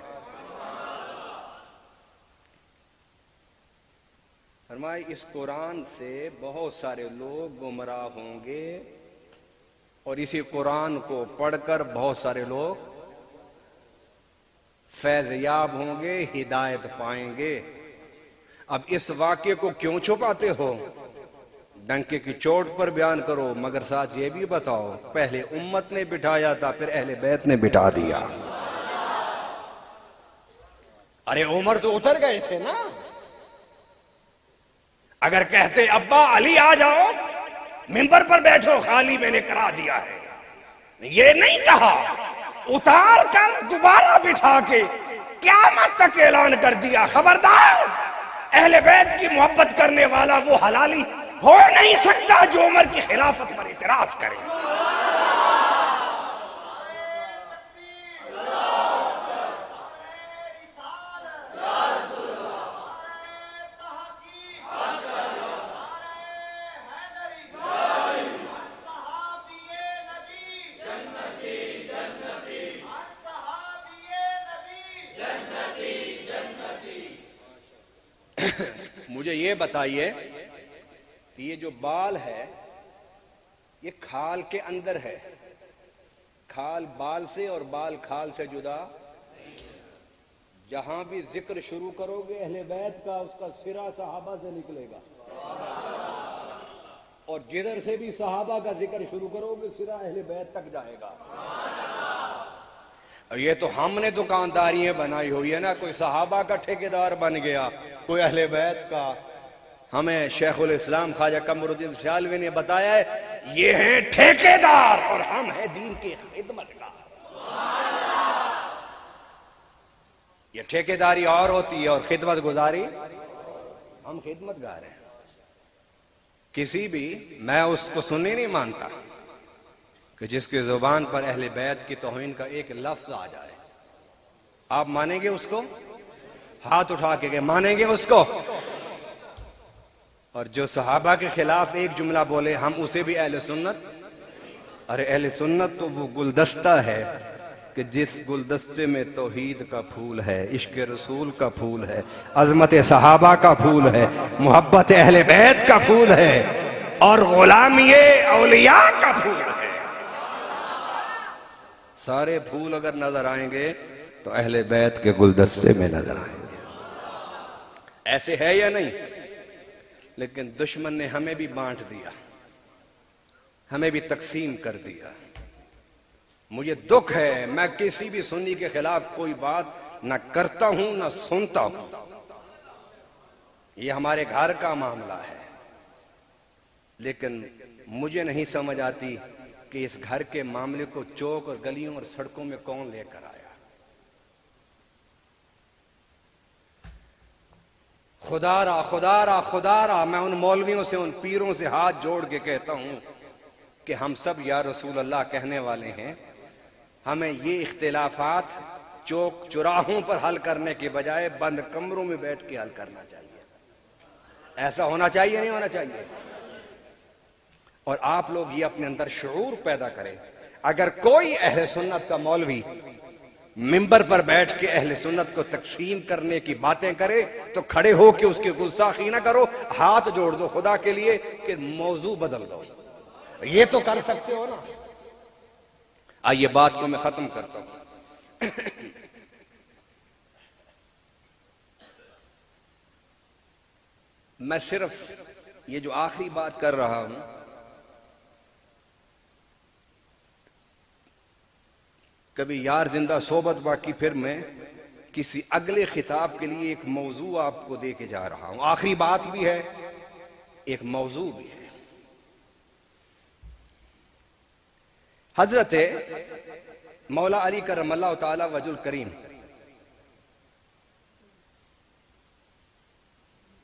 فرمائے اس قرآن سے بہت سارے لوگ گمراہ ہوں گے, اور اسی قرآن کو پڑھ کر بہت سارے لوگ فیض یاب ہوں گے, ہدایت پائیں گے. اب اس واقعے کو کیوں چھپاتے ہو؟ ڈنکے کی چوٹ پر بیان کرو, مگر ساتھ یہ بھی بتاؤ پہلے امت نے بٹھایا تھا پھر اہل بیت نے بٹھا دیا. ارے عمر تو اتر گئے تھے نا. اگر کہتے ابا علی آ جاؤ منبر پر بیٹھو, خالی میں نے کرا دیا ہے. یہ نہیں کہا, اتار کر دوبارہ بٹھا کے قیامت تک اعلان کر دیا خبردار اہل بیت کی محبت کرنے والا وہ حلالی ہو نہیں سکتا جو عمر کی خلافت پر اعتراض کرے. مجھے یہ بتائیے کہ یہ جو بال ہے یہ کھال کے اندر ہے، کھال بال سے اور بال کھال سے جدا، جہاں بھی ذکر شروع کرو گے اہل بیت کا اس کا سرا صحابہ سے نکلے گا، اور جدھر سے بھی صحابہ کا ذکر شروع کرو گے سرا اہل بیت تک جائے گا۔ اور یہ تو ہم نے دکانداریاں بنائی ہوئی ہے نا، کوئی صحابہ کا ٹھیکیدار بن گیا، کوئی اہل بیت کا۔ ہمیں شیخ الاسلام خواجہ قمر الدین سیالوی نے بتایا ہے یہ ہیں ٹھیکیدار اور ہم ہیں دین کی خدمت گار۔ یہ ٹھیکیداری اور ہوتی ہے اور خدمت گزاری، ہم خدمت گار ہیں۔ کسی بھی، میں اس کو سننے نہیں مانتا کہ جس کی زبان پر اہل بیت کی توہین کا ایک لفظ آ جائے، آپ مانیں گے اس کو؟ ہاتھ اٹھا کے کہ مانیں گے اس کو؟ اور جو صحابہ کے خلاف ایک جملہ بولے ہم اسے بھی اہل سنت؟ ارے اہل سنت تو وہ گلدستہ ہے کہ جس گلدستے میں توحید کا پھول ہے، عشق رسول کا پھول ہے، عظمت صحابہ کا پھول ہے، محبت اہل بیت کا پھول ہے، اور غلامی اولیاء کا پھول ہے۔ سارے پھول اگر نظر آئیں گے تو اہل بیت کے گلدستے میں نظر آئیں گے۔ ایسے ہے یا نہیں؟ لیکن دشمن نے ہمیں بھی بانٹ دیا، ہمیں بھی تقسیم کر دیا۔ مجھے دکھ ہے، میں کسی بھی سنی کے خلاف کوئی بات نہ کرتا ہوں نہ سنتا ہوں، یہ ہمارے گھر کا معاملہ ہے، لیکن مجھے نہیں سمجھ آتی کہ اس گھر کے معاملے کو چوک اور گلیوں اور سڑکوں میں کون لے کر آیا۔ خدا را خدا را خدا را، میں ان مولویوں سے ان پیروں سے ہاتھ جوڑ کے کہتا ہوں کہ ہم سب یا رسول اللہ کہنے والے ہیں، ہمیں یہ اختلافات چوک چراہوں پر حل کرنے کے بجائے بند کمروں میں بیٹھ کے حل کرنا چاہیے۔ ایسا ہونا چاہیے نہیں ہونا چاہیے؟ اور آپ لوگ یہ اپنے اندر شعور پیدا کریں، اگر کوئی اہل سنت کا مولوی ممبر پر بیٹھ کے اہل سنت کو تقسیم کرنے کی باتیں کرے تو کھڑے ہو کے اس کی گستاخی نہ کرو، ہاتھ جوڑ دو خدا کے لیے کہ موضوع بدل دو۔ یہ تو کر سکتے ہو نا۔ آئیے بات کو میں ختم کرتا ہوں۔ میں صرف یہ جو آخری بات کر رہا ہوں، کبھی یار زندہ صحبت باقی، پھر میں کسی اگلے خطاب کے لیے ایک موضوع آپ کو دے کے جا رہا ہوں۔ آخری بات بھی ہے، ایک موضوع بھی ہے۔ حضرت مولا علی کرم اللہ تعالی وجہ الکریم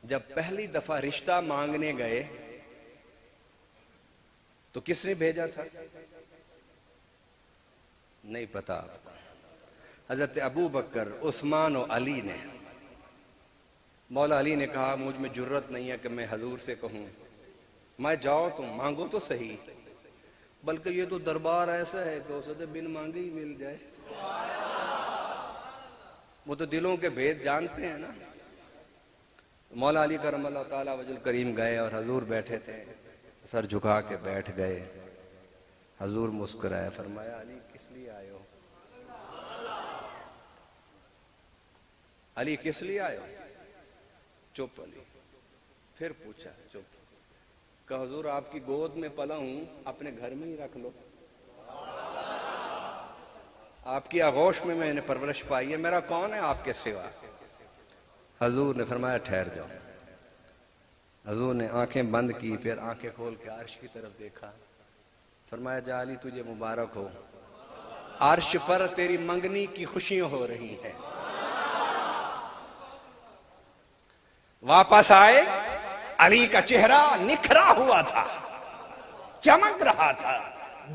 جب پہلی دفعہ رشتہ مانگنے گئے تو کس نے بھیجا تھا؟ نہیں پتا آپ کو؟ حضرت ابو بکر، عثمان و علی نے۔ مولا علی نے کہا مجھ میں جرت نہیں ہے کہ میں حضور سے کہوں میں جاؤ تم مانگو تو صحیح، بلکہ یہ تو دربار ایسا ہے کہ اسے بن مانگے ہی مل جائے۔ وہ تو دلوں کے بھید جانتے ہیں نا۔ مولا علی کرم اللہ تعالی وجہ الکریم گئے اور حضور بیٹھے تھے، سر جھکا کے بیٹھ گئے۔ حضور مسکرائے، فرمایا علی کس لیے آئے ہو؟ علی کس لیے آئے ہو؟ چپ علی۔ پھر پوچھا، چپ۔ کہ حضور آپ کی گود میں پلا ہوں، اپنے گھر میں ہی رکھ لو۔ آپ کی آغوش میں میں نے پرورش پائی ہے، میرا کون ہے آپ کے سوا؟ حضور نے فرمایا ٹھہر جاؤ۔ حضور نے آنکھیں بند کی، پھر آنکھیں کھول کے عرش کی طرف دیکھا، فرمایا جا علی تجھے مبارک ہو، عرش پر تیری منگنی کی خوشیاں ہو رہی ہیں۔ واپس آئے، علی کا چہرہ نکھرا ہوا تھا، چمک رہا تھا،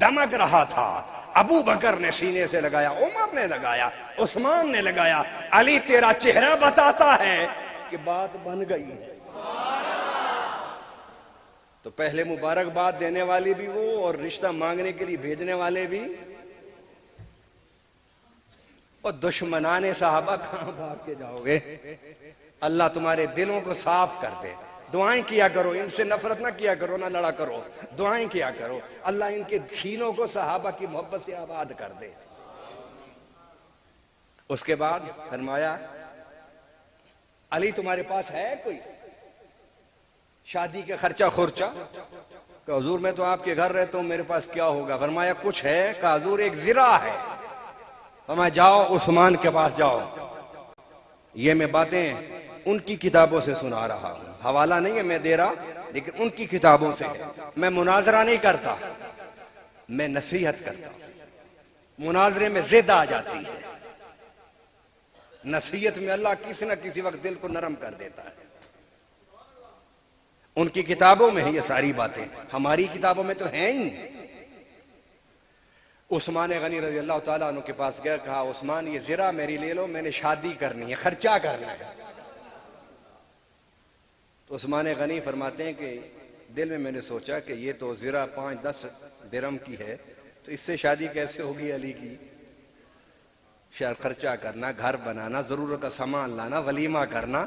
دمک رہا تھا۔ ابو بکر نے سینے سے لگایا، عمر نے لگایا، عثمان نے لگایا۔ علی تیرا چہرہ بتاتا ہے کہ بات بن گئی ہے۔ تو پہلے مبارکباد دینے والے بھی وہ اور رشتہ مانگنے کے لیے بھیجنے والے بھی۔ اور دشمنان صحابہ کہاں بھاگ کے جاؤ گے؟ اللہ تمہارے دلوں کو صاف کر دے. دعائیں کیا کرو، ان سے نفرت نہ کیا کرو، نہ لڑا کرو، دعائیں کیا کرو. اللہ ان کے سینوں کو صحابہ کی محبت سے آباد کر دے. اس کے بعد فرمایا علی تمہارے پاس ہے کوئی شادی کا خرچہ خرچہ؟ کہ حضور میں تو آپ کے گھر رہتا ہوں، میرے پاس کیا ہوگا؟ فرمایا کچھ ہے. کہ حضور ایک زرہ ہے. فرمایا جاؤ عثمان کے پاس جاؤ. یہ میں باتیں ان کی کتابوں سے سنا رہا ہوں، حوالہ نہیں ہے میں دے رہا، لیکن ان کی کتابوں سے ہے. میں مناظرہ نہیں کرتا، میں نصیحت کرتا ہوں. مناظرے میں ضد آ جاتی ہے، نصیحت میں اللہ کسی نہ کسی وقت دل کو نرم کر دیتا ہے. ان کی کتابوں میں ہے یہ ساری باتیں، ہماری کتابوں میں تو ہیں ہی. عثمان غنی رضی اللہ تعالیٰ عنہ کے پاس گیا، کہا عثمان یہ زرہ میری لے لو، میں نے شادی کرنی ہے، خرچہ کرنا ہے. تو عثمان غنی فرماتے ہیں کہ دل میں نے سوچا کہ یہ تو زرہ 5-10 درہم کی ہے، تو اس سے شادی کیسے ہوگی علی کی؟ شہر خرچہ کرنا، گھر بنانا، ضرورت کا سامان لانا، ولیمہ کرنا.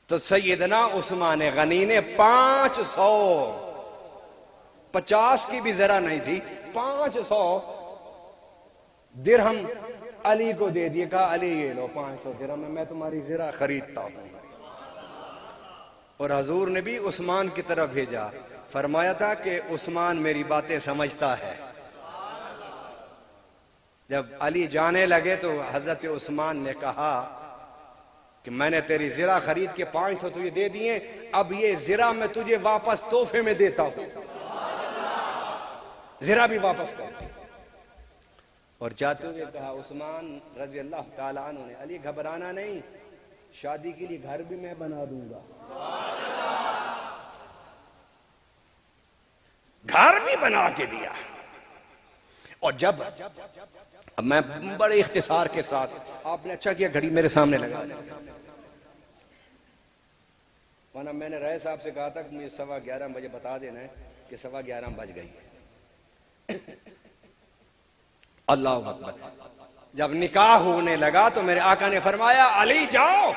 تو سیدنا عثمان غنی نے 550 کی بھی ذرا نہیں تھی، 500 درہم علی کو دے دیے. کہا علی یہ لو 500 درہم میں تمہاری ذرا خریدتا ہوں. اور حضور نے بھی عثمان کی طرف بھیجا. فرمایا تھا کہ عثمان میری باتیں سمجھتا ہے. جب علی جانے لگے تو حضرت عثمان نے کہا کہ میں نے تیری زرہ خرید کے 500 تجھے دے دیے، اب یہ زرہ میں تجھے واپس تحفے میں دیتا ہوں، زرہ بھی واپس کر. اور جاتے ہوئے کہا عثمان رضی اللہ تعالیٰ عنہ نے، علی گھبرانا نہیں، شادی کے لیے گھر بھی میں بنا دوں گا. گھر بھی بنا کے دیا. اور جب اب میں بڑے اختصار کے ساتھ، آپ نے اچھا کیا گھڑی میرے سامنے لگا، ورنہ میں نے رائے صاحب سے کہا تھا کہ مجھے 11:15 بجے بتا دینا ہے کہ 11:15 بج گئی ہے. اللہ اکبر. جب نکاح ہونے لگا تو میرے آقا نے فرمایا علی جاؤ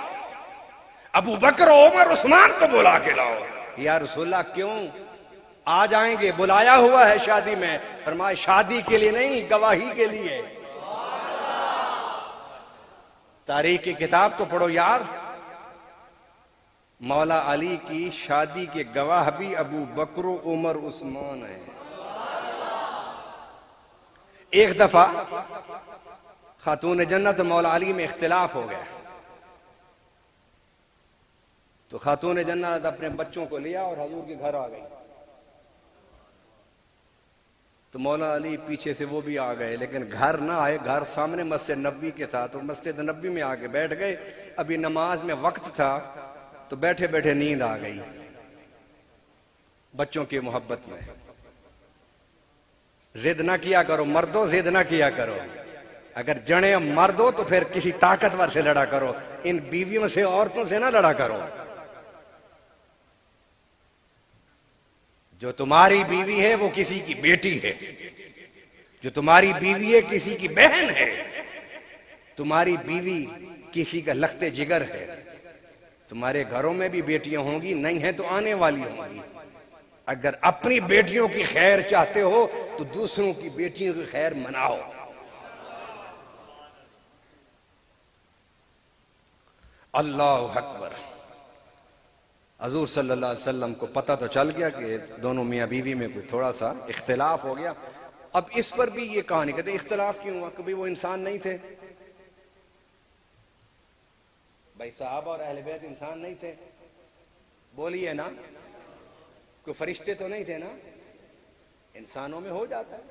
ابو بکر عمر عثمان کو بلا کے لاؤ. یا رسول اللہ کیوں؟ آ جائیں گے، بلایا ہوا ہے شادی میں. فرمایا شادی کے لیے نہیں، گواہی کے لیے. تاریخ کی کتاب تو پڑھو یار. مولا علی کی شادی کے گواہ بھی ابو بکر و عمر عثمان ہیں. ایک دفعہ خاتون جنت مولا علی میں اختلاف ہو گیا، تو خاتون جنت اپنے بچوں کو لیا اور حضور کے گھر آ گئی. تو مولا علی پیچھے سے وہ بھی آ گئے، لیکن گھر نہ آئے. گھر سامنے مسجد نبوی کے تھا، تو مسجد نبوی میں آ کے بیٹھ گئے. ابھی نماز میں وقت تھا تو بیٹھے بیٹھے نیند آ گئی بچوں کی محبت میں. ضد نہ کیا کرو مردو، ضد نہ کیا کرو. اگر جڑیں مرد ہو تو پھر کسی طاقتور سے لڑا کرو، ان بیویوں سے عورتوں سے نہ لڑا کرو. جو تمہاری بیوی ہے وہ کسی کی بیٹی ہے، جو تمہاری بیوی ہے کسی کی بہن ہے. تمہاری بیوی کسی کا لخت جگر ہے. تمہارے گھروں میں بھی بیٹیاں ہوں گی، نہیں ہیں تو آنے والی ہوں گی. اگر اپنی بیٹیوں کی خیر چاہتے ہو تو دوسروں کی بیٹیوں کی خیر مناؤ. اللہ اکبر. حضور صلی اللہ علیہ وسلم کو پتہ تو چل گیا کہ دونوں میاں بیوی میں کوئی تھوڑا سا اختلاف ہو گیا. اب اس پر بھی یہ کہانی کہتے ہیں اختلاف کیوں ہوا؟ کبھی وہ انسان نہیں تھے؟ بھائی صحابہ اور اہل بیت انسان نہیں تھے؟ بولیے نا. کوئی فرشتے تو نہیں تھے نا؟ انسانوں میں ہو جاتا ہے.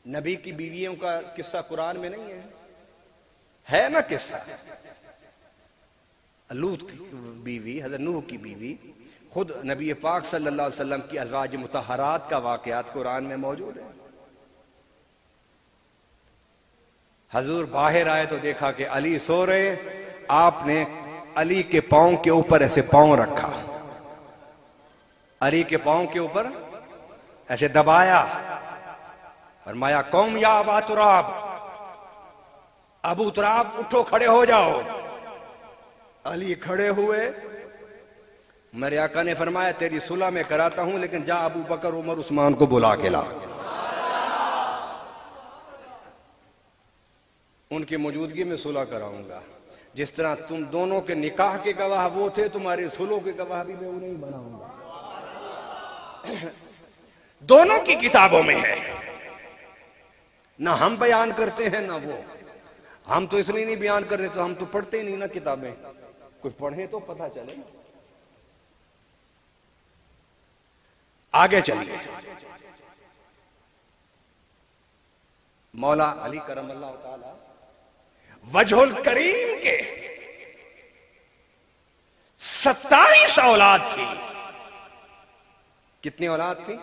نبی کی بیویوں کا قصہ قرآن میں نہیں ہے نا قصہ. لوط کی بیوی، حضرت نوح کی بیوی، خود نبی پاک صلی اللہ علیہ وسلم کی ازواج مطہرات کا واقعات قرآن میں موجود ہے. حضور باہر آئے تو دیکھا کہ علی سو رہے. آپ نے علی کے پاؤں کے اوپر ایسے پاؤں رکھا، علی کے پاؤں کے اوپر ایسے دبایا. فرمایا قوم یا ابا تراب، ابو تراب اٹھو کھڑے ہو جاؤ۔ علی کھڑے ہوئے، میرے آقا نے فرمایا تیری صلح میں کراتا ہوں، لیکن جا ابو بکر عمر عثمان کو بلا کے لا، ان کی موجودگی میں صلح کراؤں گا۔ جس طرح تم دونوں کے نکاح کے گواہ وہ تھے، تمہاری صلح کے گواہ بھی میں انہیں بناؤں گا۔ دونوں کی کتابوں میں ہے، نہ ہم بیان کرتے ہیں نہ وہ۔ ہم تو اس لیے نہیں بیان کرتے، تو ہم تو پڑھتے ہی نہیں نا کتابیں، کچھ پڑھیں تو پتہ چلے۔ آگے چلیے، مولا علی کرم اللہ تعالی وجہ الکریم کے 27 اولاد تھی۔ کتنی اولاد تھی؟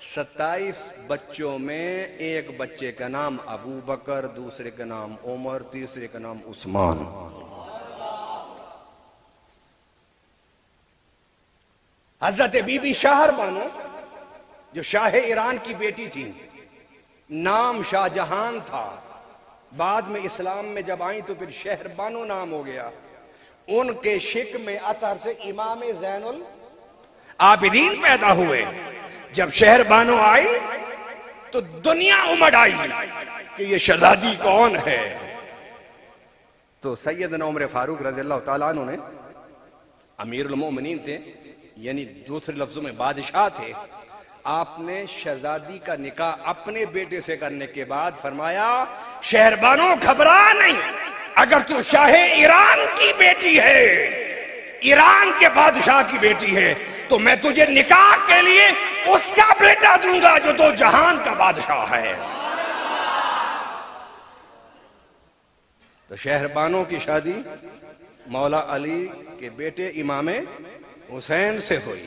27 بچوں میں ایک بچے کا نام ابو بکر، دوسرے کا نام عمر، تیسرے کا نام عثمان۔ حضرت بی بی شاہر بانو جو شاہ ایران کی بیٹی تھی، نام شاہ جہان تھا، بعد میں اسلام میں جب آئیں تو پھر شہر بانو نام ہو گیا۔ ان کے شک میں اطہر سے امام زین العابدین پیدا ہوئے۔ جب شہر بانو آئی تو دنیا امڑ آئی کہ یہ شہزادی کون ہے۔ تو سیدنا عمر فاروق رضی اللہ تعالیٰ عنہ نے، امیر المومنین تھے، یعنی دوسرے لفظوں میں بادشاہ تھے، آپ نے شہزادی کا نکاح اپنے بیٹے سے کرنے کے بعد فرمایا شہر بانو گھبرا نہیں، اگر تو شاہ ایران کی بیٹی ہے، ایران کے بادشاہ کی بیٹی ہے، تو میں تجھے نکاح کے لیے اس کا بیٹا دوں گا جو دو جہان کا بادشاہ ہے۔ تو شہر بانو کی شادی مولا علی کے بیٹے امام حسین سے ہوئی۔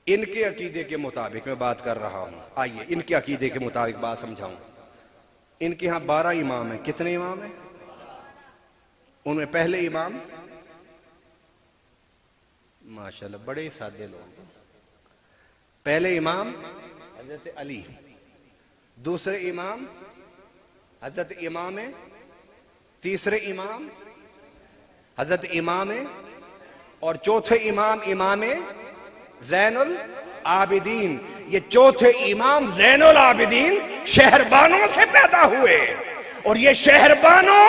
ان کے عقیدے کے مطابق میں بات کر رہا ہوں، آئیے ان کے عقیدے کے مطابق بات سمجھاؤں۔ ان کے ہاں 12 امام ہیں۔ کتنے امام ہیں؟ ان میں پہلے امام، ماشاءاللہ بڑے سادے لوگ، پہلے امام حضرت علی، دوسرے امام حضرت امام، تیسرے امام حضرت امام، اور چوتھے امام امام زین العابدین۔ یہ چوتھے امام زین العابدین شہر بانو سے پیدا ہوئے، اور یہ شہر بانو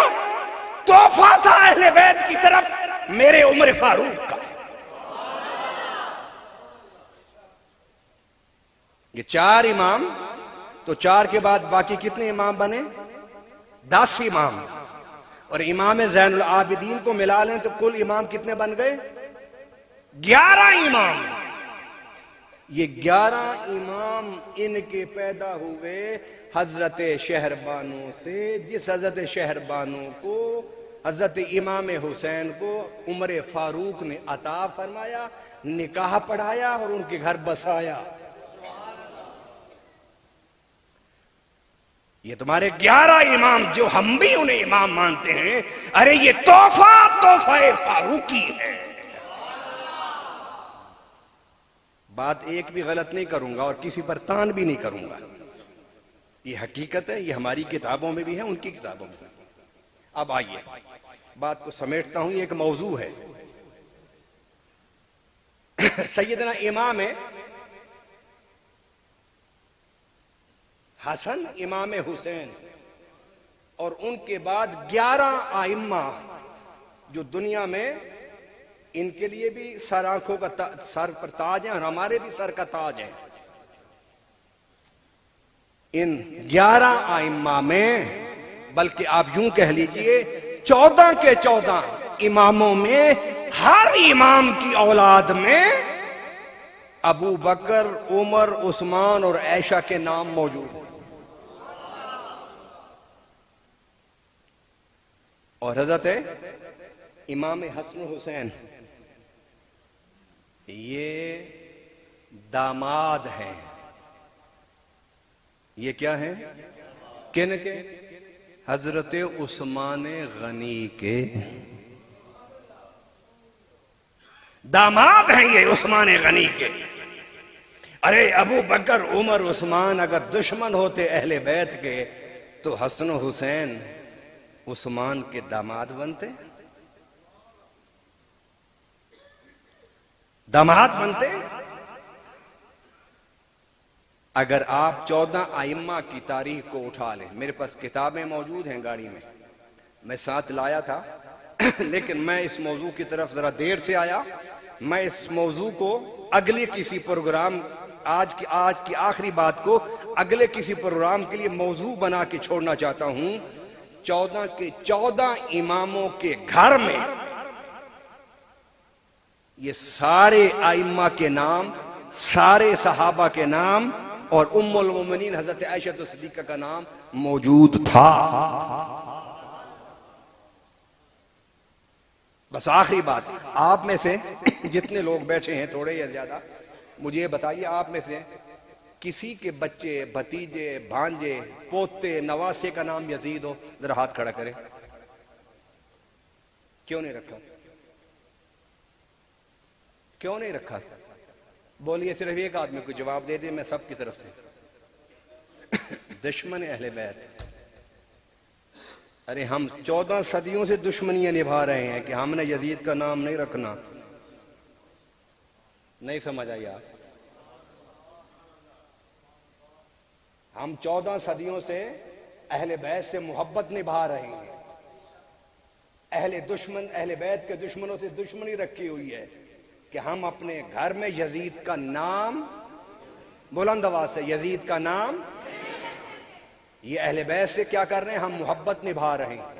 تحفہ تھا اہل بیت کی طرف میرے عمر فاروق کا۔ یہ 4 امام، تو 4 کے بعد باقی کتنے امام بنے؟ 10 امام، اور امام زین العابدین کو ملا لیں تو کل امام کتنے بن گئے؟ 11 امام۔ یہ 11 امام ان کے پیدا ہوئے حضرت شہر بانو سے، جس حضرت شہر بانو کو حضرت امام حسین کو عمر فاروق نے عطا فرمایا، نکاح پڑھایا اور ان کے گھر بسایا۔ یہ تمہارے 11 امام جو ہم بھی انہیں امام مانتے ہیں، ارے یہ تحفہ فاروقی ہے۔ بات ایک بھی غلط نہیں کروں گا اور کسی پر تان بھی نہیں کروں گا، یہ حقیقت ہے، یہ ہماری کتابوں میں بھی ہے، ان کی کتابوں میں بھی۔ اب آئیے بات کو سمیٹتا ہوں، یہ ایک موضوع ہے۔ سیدنا امام حسن، امام حسین، اور ان کے بعد 11 ائمہ جو دنیا میں ان کے لیے بھی سر آنکھوں کا سر پر تاج ہیں اور ہمارے بھی سر کا تاج ہے۔ ان 11 ائمہ میں، بلکہ آپ یوں کہہ لیجئے 14 کے 14 اماموں میں، ہر امام کی اولاد میں ابو بکر، عمر، عثمان اور عائشہ کے نام موجود ہیں۔ اور حضرت امام حسن حسین یہ داماد ہیں۔ یہ کیا ہیں؟ کن کے؟ حضرت عثمان غنی کے داماد ہیں یہ عثمان غنی کے۔ ارے ابو بکر عمر عثمان اگر دشمن ہوتے اہل بیت کے تو حسن و حسین عثمان کے داماد بنتے، داماد بنتے۔ اگر آپ 14 ائمہ کی تاریخ کو اٹھا لیں، میرے پاس کتابیں موجود ہیں گاڑی میں ساتھ لایا تھا لیکن میں اس موضوع کی طرف ذرا دیر سے آیا۔ میں اس موضوع کو اگلے کسی پروگرام، آج کی آخری بات کو اگلے کسی پروگرام کے لیے موضوع بنا کے چھوڑنا چاہتا ہوں۔ 14 کے 14 اماموں کے گھر میں یہ سارے ائمہ کے نام، سارے صحابہ کے نام اور ام المومنین حضرت عائشہ صدیقہ کا نام موجود تھا۔ بس آخری بات، آپ میں سے جتنے لوگ بیٹھے ہیں تھوڑے یا زیادہ، مجھے یہ بتائیے آپ میں سے کسی کے بچے، بھتیجے، بھانجے، پوتے، نواسے کا نام یزید ہو؟ ذرا ہاتھ کھڑا کریں۔ کیوں نہیں رکھا؟ کیوں نہیں رکھا؟ بولیے، صرف ایک آدمی کو جواب دے دے، میں سب کی طرف سے۔ دشمن اہل بیت۔ ارے ہم 14 صدیوں سے دشمنیاں نبھا رہے ہیں کہ ہم نے یزید کا نام نہیں رکھنا۔ نہیں سمجھ آئی آپ؟ ہم 14 صدیوں سے اہل بیت سے محبت نبھا رہے ہیں، اہل بیت کے دشمنوں سے دشمنی رکھی ہوئی ہے کہ ہم اپنے گھر میں یزید کا نام، بلند آواز سے، یزید کا نام، یہ اہل بیت سے کیا کر رہے ہیں؟ ہم محبت نبھا رہے ہیں۔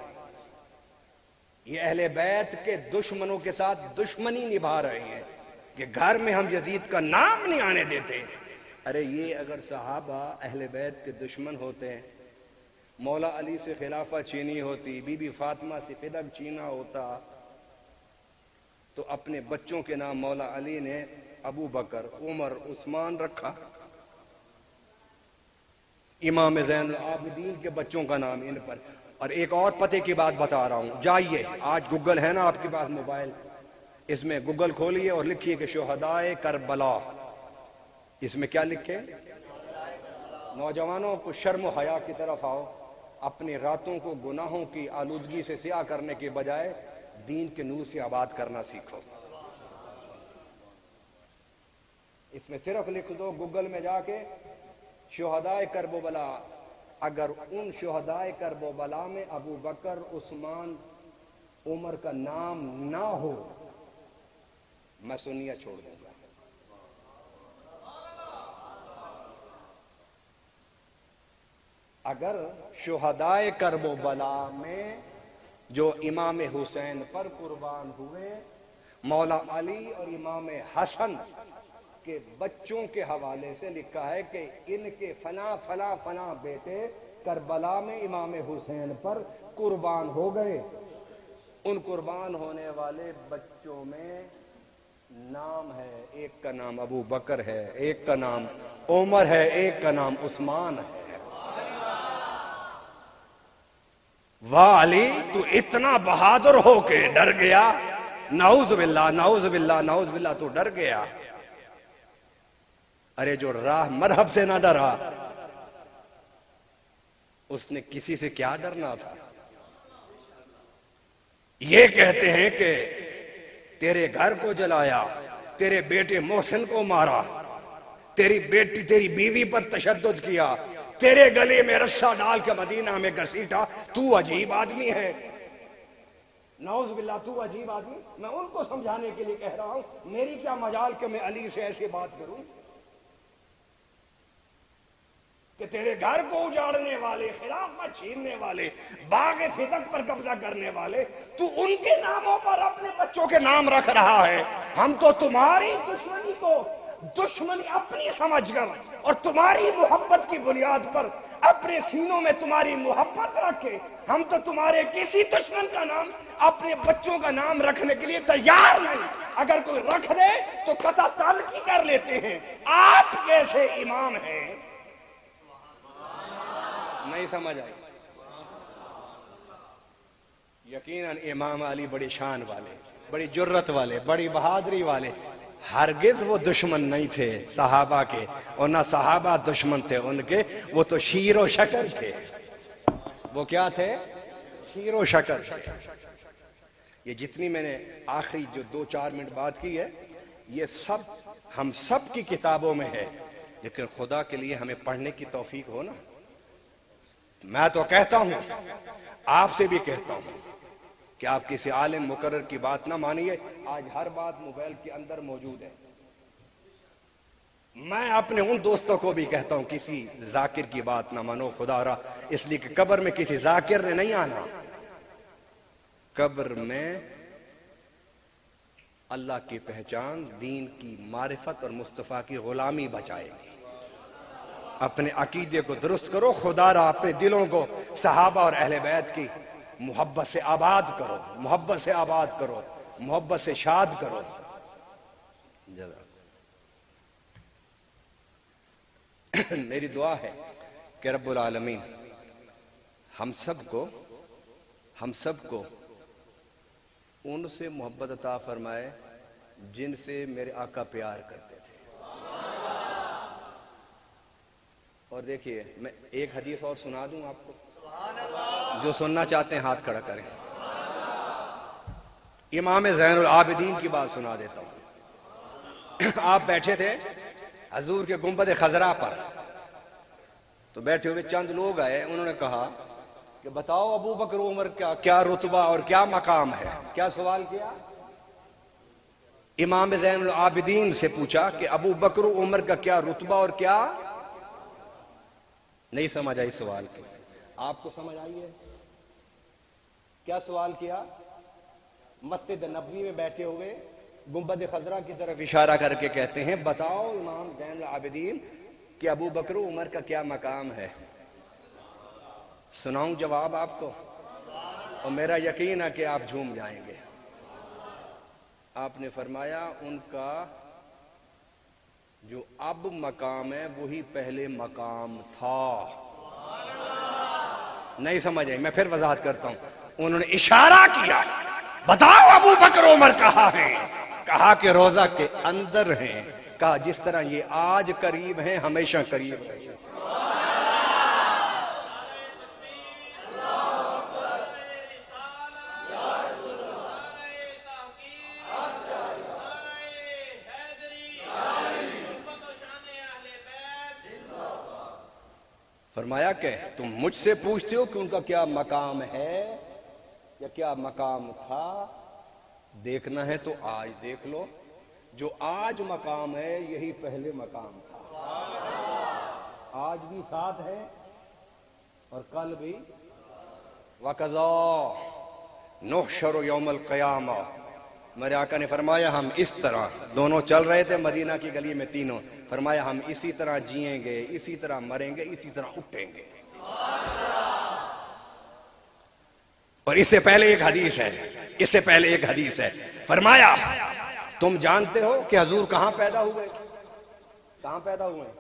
یہ اہل بیت کے دشمنوں کے ساتھ دشمنی نبھا رہے ہیں کہ گھر میں ہم یزید کا نام نہیں آنے دیتے۔ ارے یہ اگر صحابہ اہل بیت کے دشمن ہوتے ہیں، مولا علی سے خلافہ چینی ہوتی، بی بی فاطمہ سے فدق چینا ہوتا، تو اپنے بچوں کے نام مولا علی نے ابو بکر، عمر، عثمان رکھا۔ امام زین العابدین کے بچوں کا نام ان پر۔ اور ایک اور پتے کی بات بتا رہا ہوں، جائیے، آج گوگل ہے نا آپ کے پاس موبائل، اس میں گوگل کھولیے اور لکھیے کہ شہدائے کربلا۔ اس میں کیا لکھیں؟ نوجوانوں کو شرم و حیا کی طرف آؤ، اپنی راتوں کو گناہوں کی آلودگی سے سیاہ کرنے کے بجائے دین کے نور سے آباد کرنا سیکھو۔ اس میں صرف لکھ دو گوگل میں جا کے شہدائے کربلا۔ اگر ان شہدائے کربلا میں ابو بکر، عثمان، عمر کا نام نہ ہو، میں سنیہ چھوڑ دوں گا۔ اگر شہدائے کربلا میں جو امام حسین پر قربان ہوئے، مولا علی اور امام حسن کے بچوں کے حوالے سے لکھا ہے کہ ان کے فلاں فلاں فلاں بیٹے کربلا میں امام حسین پر قربان ہو گئے۔ ان قربان ہونے والے بچوں میں نام ہے، ایک کا نام ابو بکر ہے، ایک کا نام عمر ہے، ایک کا نام عثمان ہے۔ واہ علی، تو اتنا بہادر ہو کے ڈر گیا؟ نعوذ باللہ، نعوذ باللہ، نعوذ باللہ، تو ڈر گیا۔ ارے جو راہ مذہب سے نہ ڈرا، اس نے کسی سے کیا ڈرنا تھا؟ یہ کہتے ہیں کہ تیرے گھر کو جلایا، تیرے بیٹے محسن کو مارا، تیری بیوی پر تشدد کیا، تیرے گلے میں رسہ ڈال کے مدینہ میں گھسیٹا، تو عجیب آدمی ہے۔ نعوذ باللہ، تو عجیب آدمی۔ میں ان کو سمجھانے کے لیے کہہ رہا ہوں، میری کیا مجال کہ میں علی سے ایسی بات کروں کہ تیرے گھر کو اجاڑنے والے، خلافت چھیننے والے، باغ فدق پر قبضہ کرنے والے، تو ان کے ناموں پر اپنے بچوں کے نام رکھ رہا ہے۔ ہم تو تمہاری دشمنی کو دشمنی اپنی سمجھ کر اور تمہاری محبت کی بنیاد پر اپنے سینوں میں تمہاری محبت رکھے، ہم تو تمہارے کسی دشمن کا نام اپنے بچوں کا نام رکھنے کے لیے تیار نہیں۔ اگر کوئی رکھ دے تو قطع تعلقی کر لیتے ہیں۔ آپ کیسے امام ہیں؟ نہیں سمجھ آئی؟ یقیناً امام علی بڑی شان والے، بڑی جرت والے، بڑی بہادری والے، ہرگز وہ دشمن نہیں تھے صحابہ کے، اور نہ صحابہ دشمن تھے ان کے، وہ تو شیر و شکر تھے۔ وہ کیا تھے؟ شیر و شکر تھے۔ یہ جتنی میں نے آخری جو 2-4 منٹ بات کی ہے، یہ سب ہم سب کی کتابوں میں ہے، لیکن خدا کے لیے ہمیں پڑھنے کی توفیق ہو نا۔ میں تو کہتا ہوں، آپ سے بھی کہتا ہوں کہ آپ کسی عالم مقرر کی بات نہ مانیے۔ آج ہر بات موبائل کے اندر موجود ہے۔ میں اپنے ان دوستوں کو بھی کہتا ہوں کسی ذاکر کی بات نہ مانو خدا را، اس لیے کہ قبر میں کسی ذاکر نے نہیں آنا، قبر میں اللہ کی پہچان، دین کی معرفت اور مصطفیٰ کی غلامی بچائے گی۔ اپنے عقیدے کو درست کرو، خدا را اپنے دلوں کو صحابہ اور اہل بیت کی محبت سے آباد کرو، محبت سے آباد کرو، محبت سے شاد کرو۔ میری دعا ہے کہ رب العالمین ہم سب کو ان سے محبت عطا فرمائے جن سے میرے آقا پیار کرتے تھے۔ اور دیکھیے، میں ایک حدیث اور سنا دوں آپ کو، جو سننا چاہتے ہیں ہاتھ کھڑا کریں۔ امام زین العابدین کی بات سنا دیتا ہوں۔ آپ بیٹھے تھے حضور کے گنبد خضرا پر، تو بیٹھے ہوئے چند لوگ آئے، انہوں نے کہا کہ بتاؤ ابو بکر و عمر کا کیا رتبہ اور کیا مقام ہے؟ کیا سوال کیا؟ امام زین العابدین سے پوچھا کہ ابو بکر و عمر کا کیا رتبہ اور کیا؟ نہیں سمجھ آئی سوال کی؟ آپ کو سمجھ آئی ہے؟ کیا سوال کیا؟ مسجد نبوی میں بیٹھے ہوئے گنبد خضرا کی طرف اشارہ کر کے کہتے ہیں بتاؤ امام زین العابدین کہ ابو بکر و عمر کا کیا مقام ہے؟ سناؤں جواب آپ کو؟ اور میرا یقین ہے کہ آپ جھوم جائیں گے۔ آپ نے فرمایا ان کا جو اب مقام ہے وہی پہلے مقام تھا۔ نہیں سمجھ آئی؟ میں پھر وضاحت کرتا ہوں۔ انہوں نے اشارہ کیا، بتاؤ ابو بکر و عمر کہاں ہیں؟ کہا کہ روضہ کے اندر ہیں۔ کہا جس طرح یہ آج قریب ہیں ہمیشہ قریب ہیں۔ فرمایا کہ تم مجھ سے پوچھتے ہو کہ ان کا کیا مقام ہے یا کیا مقام تھا، دیکھنا ہے تو آج دیکھ لو، جو آج مقام ہے یہی پہلے مقام تھا۔ آج بھی ساتھ ہے اور کل بھی۔ وَقَضَا نُحْشَرُ يَوْمَ الْقِيَامَةِ، میرے آقا نے فرمایا ہم اس طرح، دونوں چل رہے تھے مدینہ کی گلی میں تینوں، فرمایا ہم اسی طرح جئیں گے، اسی طرح مریں گے، اسی طرح اٹھیں گے۔ اور اس سے پہلے ایک حدیث ہے، فرمایا تم جانتے ہو کہ حضور کہاں پیدا ہوئے؟ کہاں پیدا ہوئے؟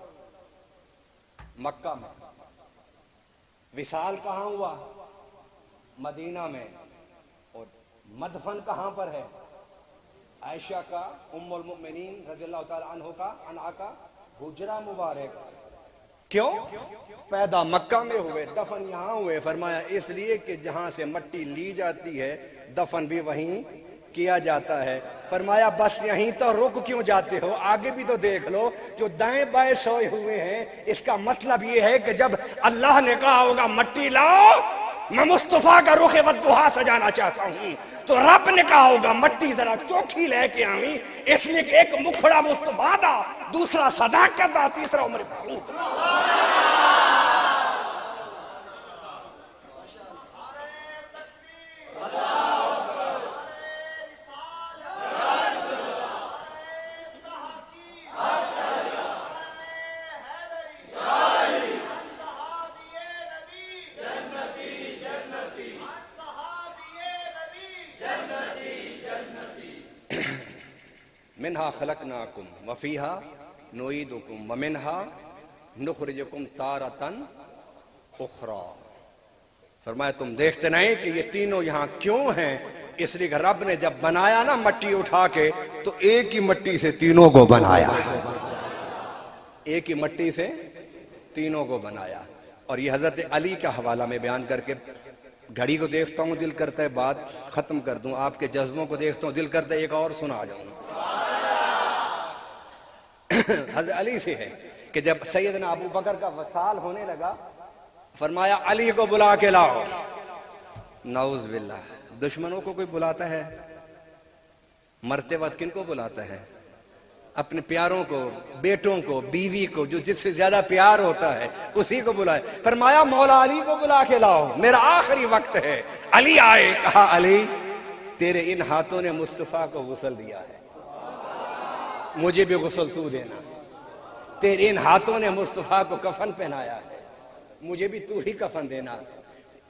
مکہ میں۔ وصال کہاں ہوا؟ مدینہ میں۔ اور مدفن کہاں پر ہے؟ عائشہ کا، ام المؤمنین رضی اللہ تعالی عنہا کا حجرہ مبارک۔ کیوں؟ پیدا مکہ میں ہوئے، دفن یہاں ہوئے۔ فرمایا اس لیے کہ جہاں سے مٹی لی جاتی ہے دفن بھی وہیں کیا جاتا ہے۔ فرمایا بس یہیں تو رک کیوں جاتے ہو؟ آگے بھی تو دیکھ لو، جو دائیں بائیں سوئے ہوئے ہیں، اس کا مطلب یہ ہے کہ جب اللہ نے کہا ہوگا مٹی لاؤ، میں مصطفیٰ کا رخ والضحیٰ سجانا چاہتا ہوں، تو رب نے کہا ہوگا مٹی ذرا چوکھی لے کے آئیں، اس لیے کہ ایک مکھڑا مصطفیٰ دا، دوسرا صداقت دا، تیسرا عمر فاروق۔ منہا خلقناکم وفیہا نعیدکم ومنہا نخرجکم تارۃ اخری۔ فرمایا تم دیکھتے نہیں کہ یہ تینوں یہاں کیوں ہیں؟ اس لیے کہ رب نے جب بنایا نا مٹی اٹھا کے تو ایک ہی مٹی سے تینوں کو بنایا، ایک ہی مٹی سے تینوں کو بنایا۔ اور یہ حضرت علی کا حوالہ میں بیان کر کے گھڑی کو دیکھتا ہوں دل کرتا ہے بات ختم کر دوں، آپ کے جذبوں کو دیکھتا ہوں دل کرتا ہے ایک اور سنا جاؤں۔ حضرت علی سے ہے کہ جب سیدنا ابو بکر کا وصال ہونے لگا فرمایا علی کو بلا کے لاؤ۔ نعوذ باللہ، دشمنوں کو کوئی بلاتا ہے؟ مرتے وقت کن کو بلاتا ہے؟ اپنے پیاروں کو، بیٹوں کو، بیوی کو، جو جس سے زیادہ پیار ہوتا ہے اسی کو بلائے۔ فرمایا مولا علی کو بلا کے لاؤ، میرا آخری وقت ہے۔ علی آئے، کہا علی تیرے ان ہاتھوں نے مصطفیٰ کو غسل دیا ہے، مجھے بھی غسل تو دینا۔ تیرے ان ہاتھوں نے مصطفیٰ کو کفن پہنایا ہے، مجھے بھی تو ہی کفن دینا۔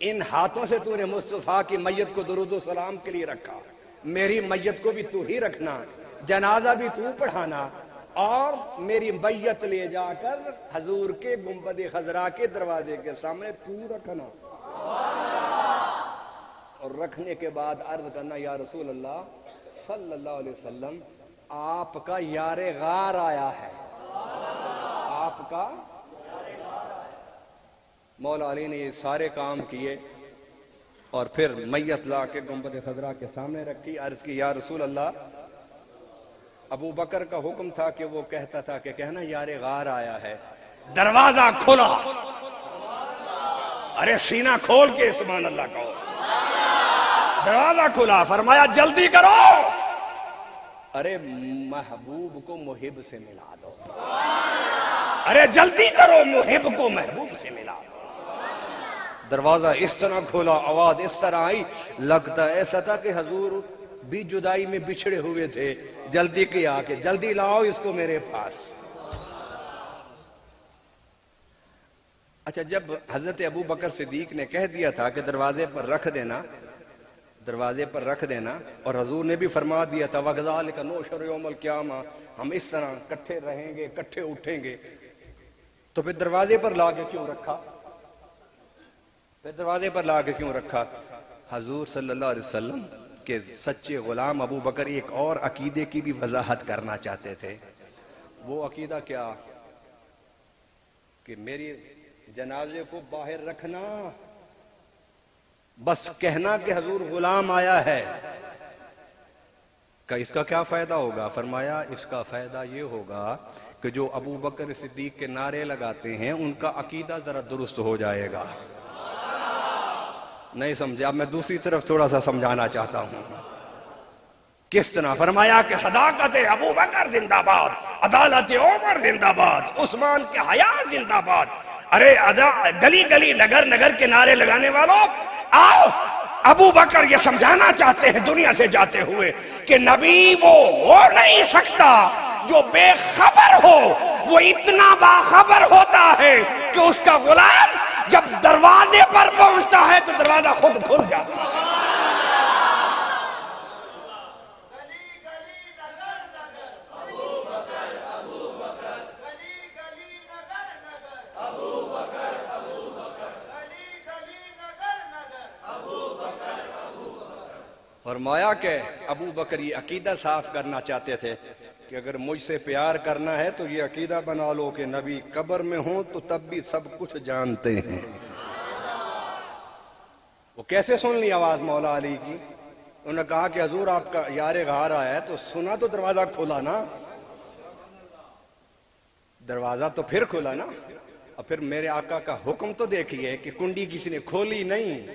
ان ہاتھوں سے تو نے مصطفیٰ کی میت کو درود و سلام کے لیے رکھا، میری میت کو بھی تو ہی رکھنا، جنازہ بھی تو پڑھانا، اور میری میت لے جا کر حضور کے گنبد خضرا کے دروازے کے سامنے تو رکھنا۔ اور رکھنے کے بعد عرض کرنا یا رسول اللہ صلی اللہ علیہ وسلم آپ کا یار غار آیا ہے، آپ کا۔ مولا علی نے یہ سارے کام کیے اور پھر میت لا کے گنبد خضرا کے سامنے رکھی، عرض کی یا رسول اللہ ابو بکر کا حکم تھا کہ وہ کہتا تھا کہ کہنا یار غار آیا ہے۔ دروازہ کھلا، ارے سینہ کھول کے سبحان اللہ کہو، دروازہ کھلا، فرمایا جلدی کرو، ارے محبوب کو محب سے ملا دو، ارے جلدی کرو محب کو محبوب سے ملا دو۔ دروازہ اس طرح کھولا، آواز اس طرح آئی، لگتا ایسا تھا کہ حضور بھی جدائی میں بچھڑے ہوئے تھے، جلدی کیا کہ جلدی لاؤ اس کو میرے پاس۔ اچھا جب حضرت ابو بکر صدیق نے کہہ دیا تھا کہ دروازے پر رکھ دینا، دروازے پر رکھ دینا، اور حضور نے بھی فرما دیا تھا وَكَذَلِكَ نُحْشَرُ يَوْمَ الْقِيَامَةِ، ہم اس طرح کٹھے رہیں گے، کٹھے اٹھیں گے، تو پھر دروازے پر لا کے کیوں رکھا؟ پھر دروازے پر لا کے کیوں رکھا؟ حضور صلی اللہ علیہ وسلم کے سچے غلام ابو بکر ایک اور عقیدے کی بھی وضاحت کرنا چاہتے تھے۔ وہ عقیدہ کیا؟ کہ میری جنازے کو باہر رکھنا، بس کہنا کہ حضور غلام آیا ہے، کہ اس کا کیا فائدہ ہوگا؟ فرمایا اس کا فائدہ یہ ہوگا کہ جو ابو بکر صدیق کے نعرے لگاتے ہیں ان کا عقیدہ ذرا درست ہو جائے گا۔ نہیں سمجھے؟ اب میں دوسری طرف تھوڑا سا سمجھانا چاہتا ہوں۔ کس طرح؟ فرمایا کہ صداقت ابو بکر زندہ باد، عدالت عمر زندہ باد، عثمان کے حیا زندہ باد۔ ارے گلی گلی نگر نگر کے نعرے لگانے والوں آؤ، ابو بکر یہ سمجھانا چاہتے ہیں دنیا سے جاتے ہوئے کہ نبی وہ ہو نہیں سکتا جو بے خبر ہو، وہ اتنا باخبر ہوتا ہے کہ اس کا غلام جب دروازے پر پہنچتا ہے تو دروازہ خود کھل جاتا ہے۔ فرمایا کہ ابو بکر یہ عقیدہ صاف کرنا چاہتے تھے کہ اگر مجھ سے پیار کرنا ہے تو یہ عقیدہ بنا لو کہ نبی قبر میں ہوں تو تب بھی سب کچھ جانتے ہیں۔ وہ کیسے سن لی آواز مولا علی کی؟ انہوں نے کہا کہ حضور آپ کا یار غار آیا ہے، تو سنا تو دروازہ کھولا نا، دروازہ تو پھر کھولا نا، اور پھر میرے آقا کا حکم تو دیکھیے کہ کنڈی کسی نے کھولی نہیں،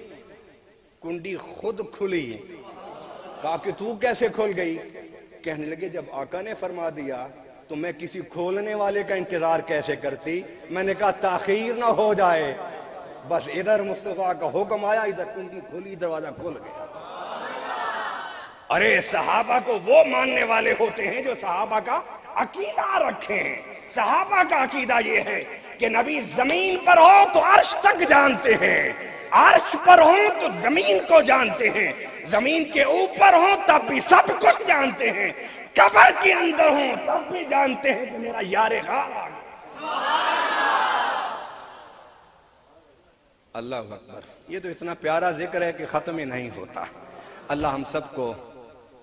کنڈی خود کھلی۔ کہا کہ تو کیسے کھل گئی؟ کہنے لگے جب آقا نے فرما دیا تو میں کسی کھولنے والے کا انتظار کیسے کرتی؟ میں نے کہا تاخیر نہ ہو جائے، بس ادھر مصطفیٰ کا حکم آیا، ادھر کنڈی کھولی، دروازہ کھل گیا۔ ارے صحابہ کو وہ ماننے والے ہوتے ہیں جو صحابہ کا عقیدہ رکھیں۔ صحابہ کا عقیدہ یہ ہے کہ نبی زمین پر ہو تو عرش تک جانتے ہیں، عرش پر ہوں تو زمین کو جانتے ہیں، زمین کے اوپر ہوں تب بھی سب کچھ جانتے ہیں، قبر کے اندر ہوں تب بھی جانتے ہیں کہ میرا یار غار آ گیا۔ اللہ اکبر۔ یہ تو اتنا پیارا ذکر ہے کہ ختم ہی نہیں ہوتا۔ اللہ ہم سب کو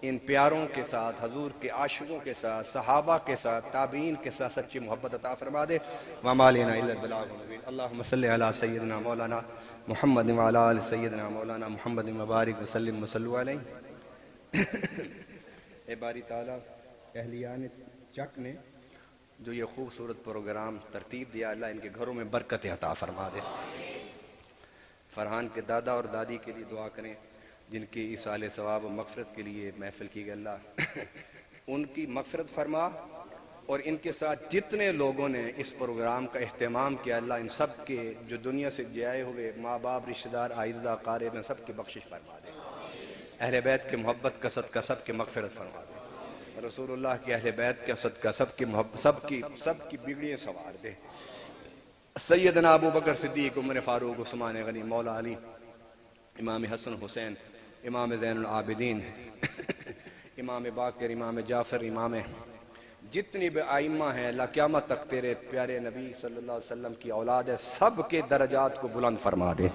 ان پیاروں کے ساتھ، حضور کے عاشقوں کے ساتھ، صحابہ کے ساتھ، تابعین کے ساتھ سچی محبت عطا فرما دے. وما لینا الا البلاغ المبین. اللہم صلی علی سیدنا مولانا محمد وعلی آل سیدنا مولانا محمد مبارک وسلم وصلو علیہ. اے باری تعالیٰ، اہلیان چک نے جو یہ خوبصورت پروگرام ترتیب دیا، اللہ ان کے گھروں میں برکت عطا فرما دے. فرحان کے دادا اور دادی کے لیے دعا کریں جن کی ایصال ثواب و مغفرت کے لیے محفل کی گئی. اللہ ان کی مغفرت فرما، اور ان کے ساتھ جتنے لوگوں نے اس پروگرام کا اہتمام کیا، اللہ ان سب کے جو دنیا سے جائے ہوئے ماں باپ، رشتہ دار، آئزہ قارئ، ان سب کی بخشش فرما دے. اہل بیت کے محبت کا صدقہ سب کی مغفرت فرما دے. رسول اللہ کے اہل بیت کا صدقہ سب کی محبت، سب کی بگڑیاں سنوار دے. سیدنا ابو بکر صدیق، عمر فاروق، عثمان غنی، مولا علی، امام حسن حسین، امام زین العابدین، امام باقر، امام جعفر، امام جتنی بھی ائمہ ہیں، اللہ قیامت تک تیرے پیارے نبی صلی اللہ علیہ وسلم کی اولاد ہے، سب کے درجات کو بلند فرما دے.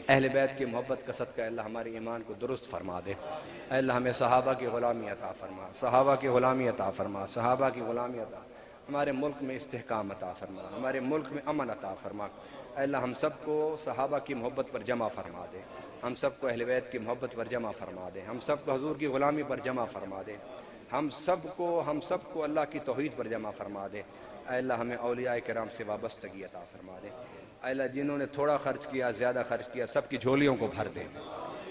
اہل بیت کی محبت کا صدقہ اللہ ہمارے ایمان کو درست فرما دے. اے اللہ ہمیں صحابہ کی غلامی عطا فرما، صحابہ کی غلامی عطا فرما، صحابہ کی غلامی عطا. ہمارے ملک میں استحکام عطا فرما، ہمارے ملک میں امن عطا فرما. اے اللہ ہم سب کو صحابہ کی محبت پر جمع فرما دے، ہم سب کو اہل بیت کی محبت پر جمع فرما دے، ہم سب کو حضور کی غلامی پر جمع فرما دے، ہم سب کو اللہ کی توحید پر جمع فرما دے. اے اللہ ہمیں اولیاء کرام سے وابستگی عطا فرما دے. اے اللہ جنہوں نے تھوڑا خرچ کیا، زیادہ خرچ کیا، سب کی جھولیوں کو بھر دے،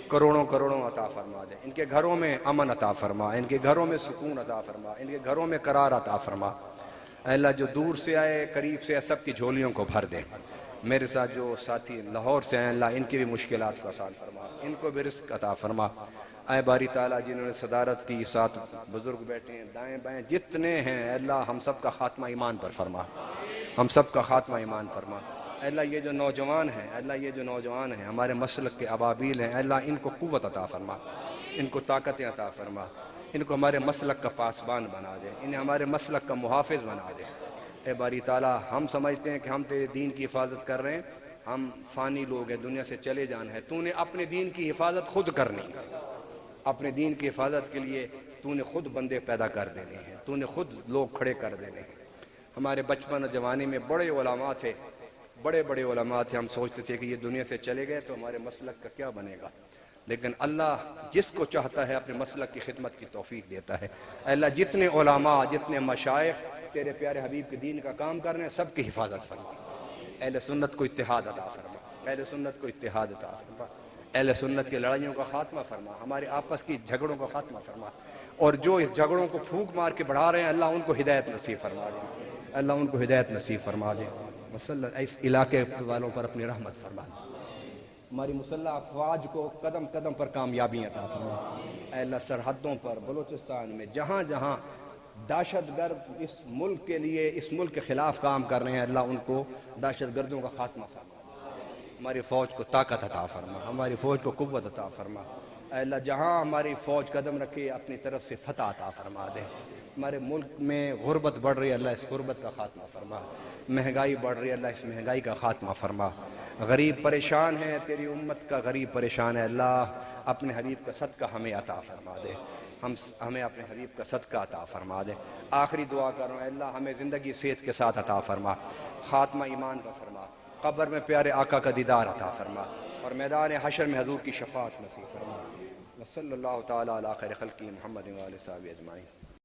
کروڑوں کروڑوں عطا فرما دے. ان کے گھروں میں امن عطا فرما، ان کے گھروں میں سکون عطا فرما، ان کے گھروں میں قرار عطا فرما. اے اللہ جو دور سے آئے، قریب سے آئے، سب کی جھولیوں کو بھر دے. میرے ساتھ جو ساتھی لاہور سے ہیں، اللہ ان کی بھی مشکلات کو آسان فرما، ان کو بھی رزق عطا فرما. اے باری تعالیٰ جنہوں نے صدارت کی، ساتھ بزرگ بیٹھے ہیں، دائیں بائیں جتنے ہیں، اے اللہ ہم سب کا خاتمہ ایمان پر فرما، ہم سب کا خاتمہ ایمان فرما. اے اللہ یہ جو نوجوان ہیں، اے اللہ یہ جو نوجوان ہیں ہمارے مسلک کے ابابیل ہیں، اے اللہ ان کو قوت عطا فرما، ان کو طاقتیں عطا فرما، ان کو ہمارے مسلک کا پاسبان بنا دے، انہیں ہمارے مسلک کا محافظ بنا دے. اے باری تعالیٰ ہم سمجھتے ہیں کہ ہم تیرے دین کی حفاظت کر رہے ہیں، ہم فانی لوگ ہیں، دنیا سے چلے جانا ہے. تو نے اپنے دین کی حفاظت خود کرنی ہے. اپنے دین کی حفاظت کے لیے تو نے خود بندے پیدا کر دینے ہیں، تو نے خود لوگ کھڑے کر دینے ہیں. ہمارے بچپن اور جوانی میں بڑے علماء تھے، بڑے علماء تھے. ہم سوچتے تھے کہ یہ دنیا سے چلے گئے تو ہمارے مسلک کا کیا بنے گا، لیکن اللہ جس کو چاہتا ہے اپنے مسلک کی خدمت کی توفیق دیتا ہے. اے اللہ جتنے علماء، جتنے مشائخ تیرے پیارے حبیب کے دین کا کام کر رہے ہیں، سب کی حفاظت فرما. اہل سنت کو اتحاد عطا فرما، اہل سنت کو اتحاد عطا فرما. اہل سنت کی لڑائیوں کا خاتمہ فرما، ہمارے آپس کی جھگڑوں کا خاتمہ فرما، اور جو اس جھگڑوں کو پھونک مار کے بڑھا رہے ہیں، اللہ ان کو ہدایت نصیب فرما دے، اللہ ان کو ہدایت نصیب فرما دے. اس علاقے والوں پر اپنی رحمت فرما دے. ہماری مسلح افواج کو قدم قدم پر کامیابی عطا فرما. اے اللہ سرحدوں پر، بلوچستان میں جہاں جہاں دہشت گرد اس ملک کے لیے، اس ملک کے خلاف کام کر رہے ہیں، اللہ ان کو دہشت گردوں کا خاتمہ فرما. ہماری فوج کو طاقت عطا فرما، ہماری فوج کو قوت عطا فرما. اے اللہ جہاں ہماری فوج قدم رکھے، اپنی طرف سے فتح عطا فرما دے. ہمارے ملک میں غربت بڑھ رہی ہے، اللہ اس غربت کا خاتمہ فرما. مہنگائی بڑھ رہی ہے، اللہ اس مہنگائی کا خاتمہ فرما. غریب پریشان ہے، تیری امت کا غریب پریشان ہے، اللہ اپنے حبیب کا صدقہ ہمیں عطا فرما دے، ہمیں اپنے حبیب کا صدقہ عطا فرما دے. آخری دعا کر رہا ہوں، اے اللہ ہمیں زندگی صحت کے ساتھ عطا فرما، خاتمہ ایمان کا فرما، قبر میں پیارے آقا کا دیدار عطا فرما، اور میدان حشر میں حضور کی شفاعت نصیب فرما. صلی اللہ تعالیٰ علی خیر خلقہ محمد و آلہ وصحبہ اجمعین.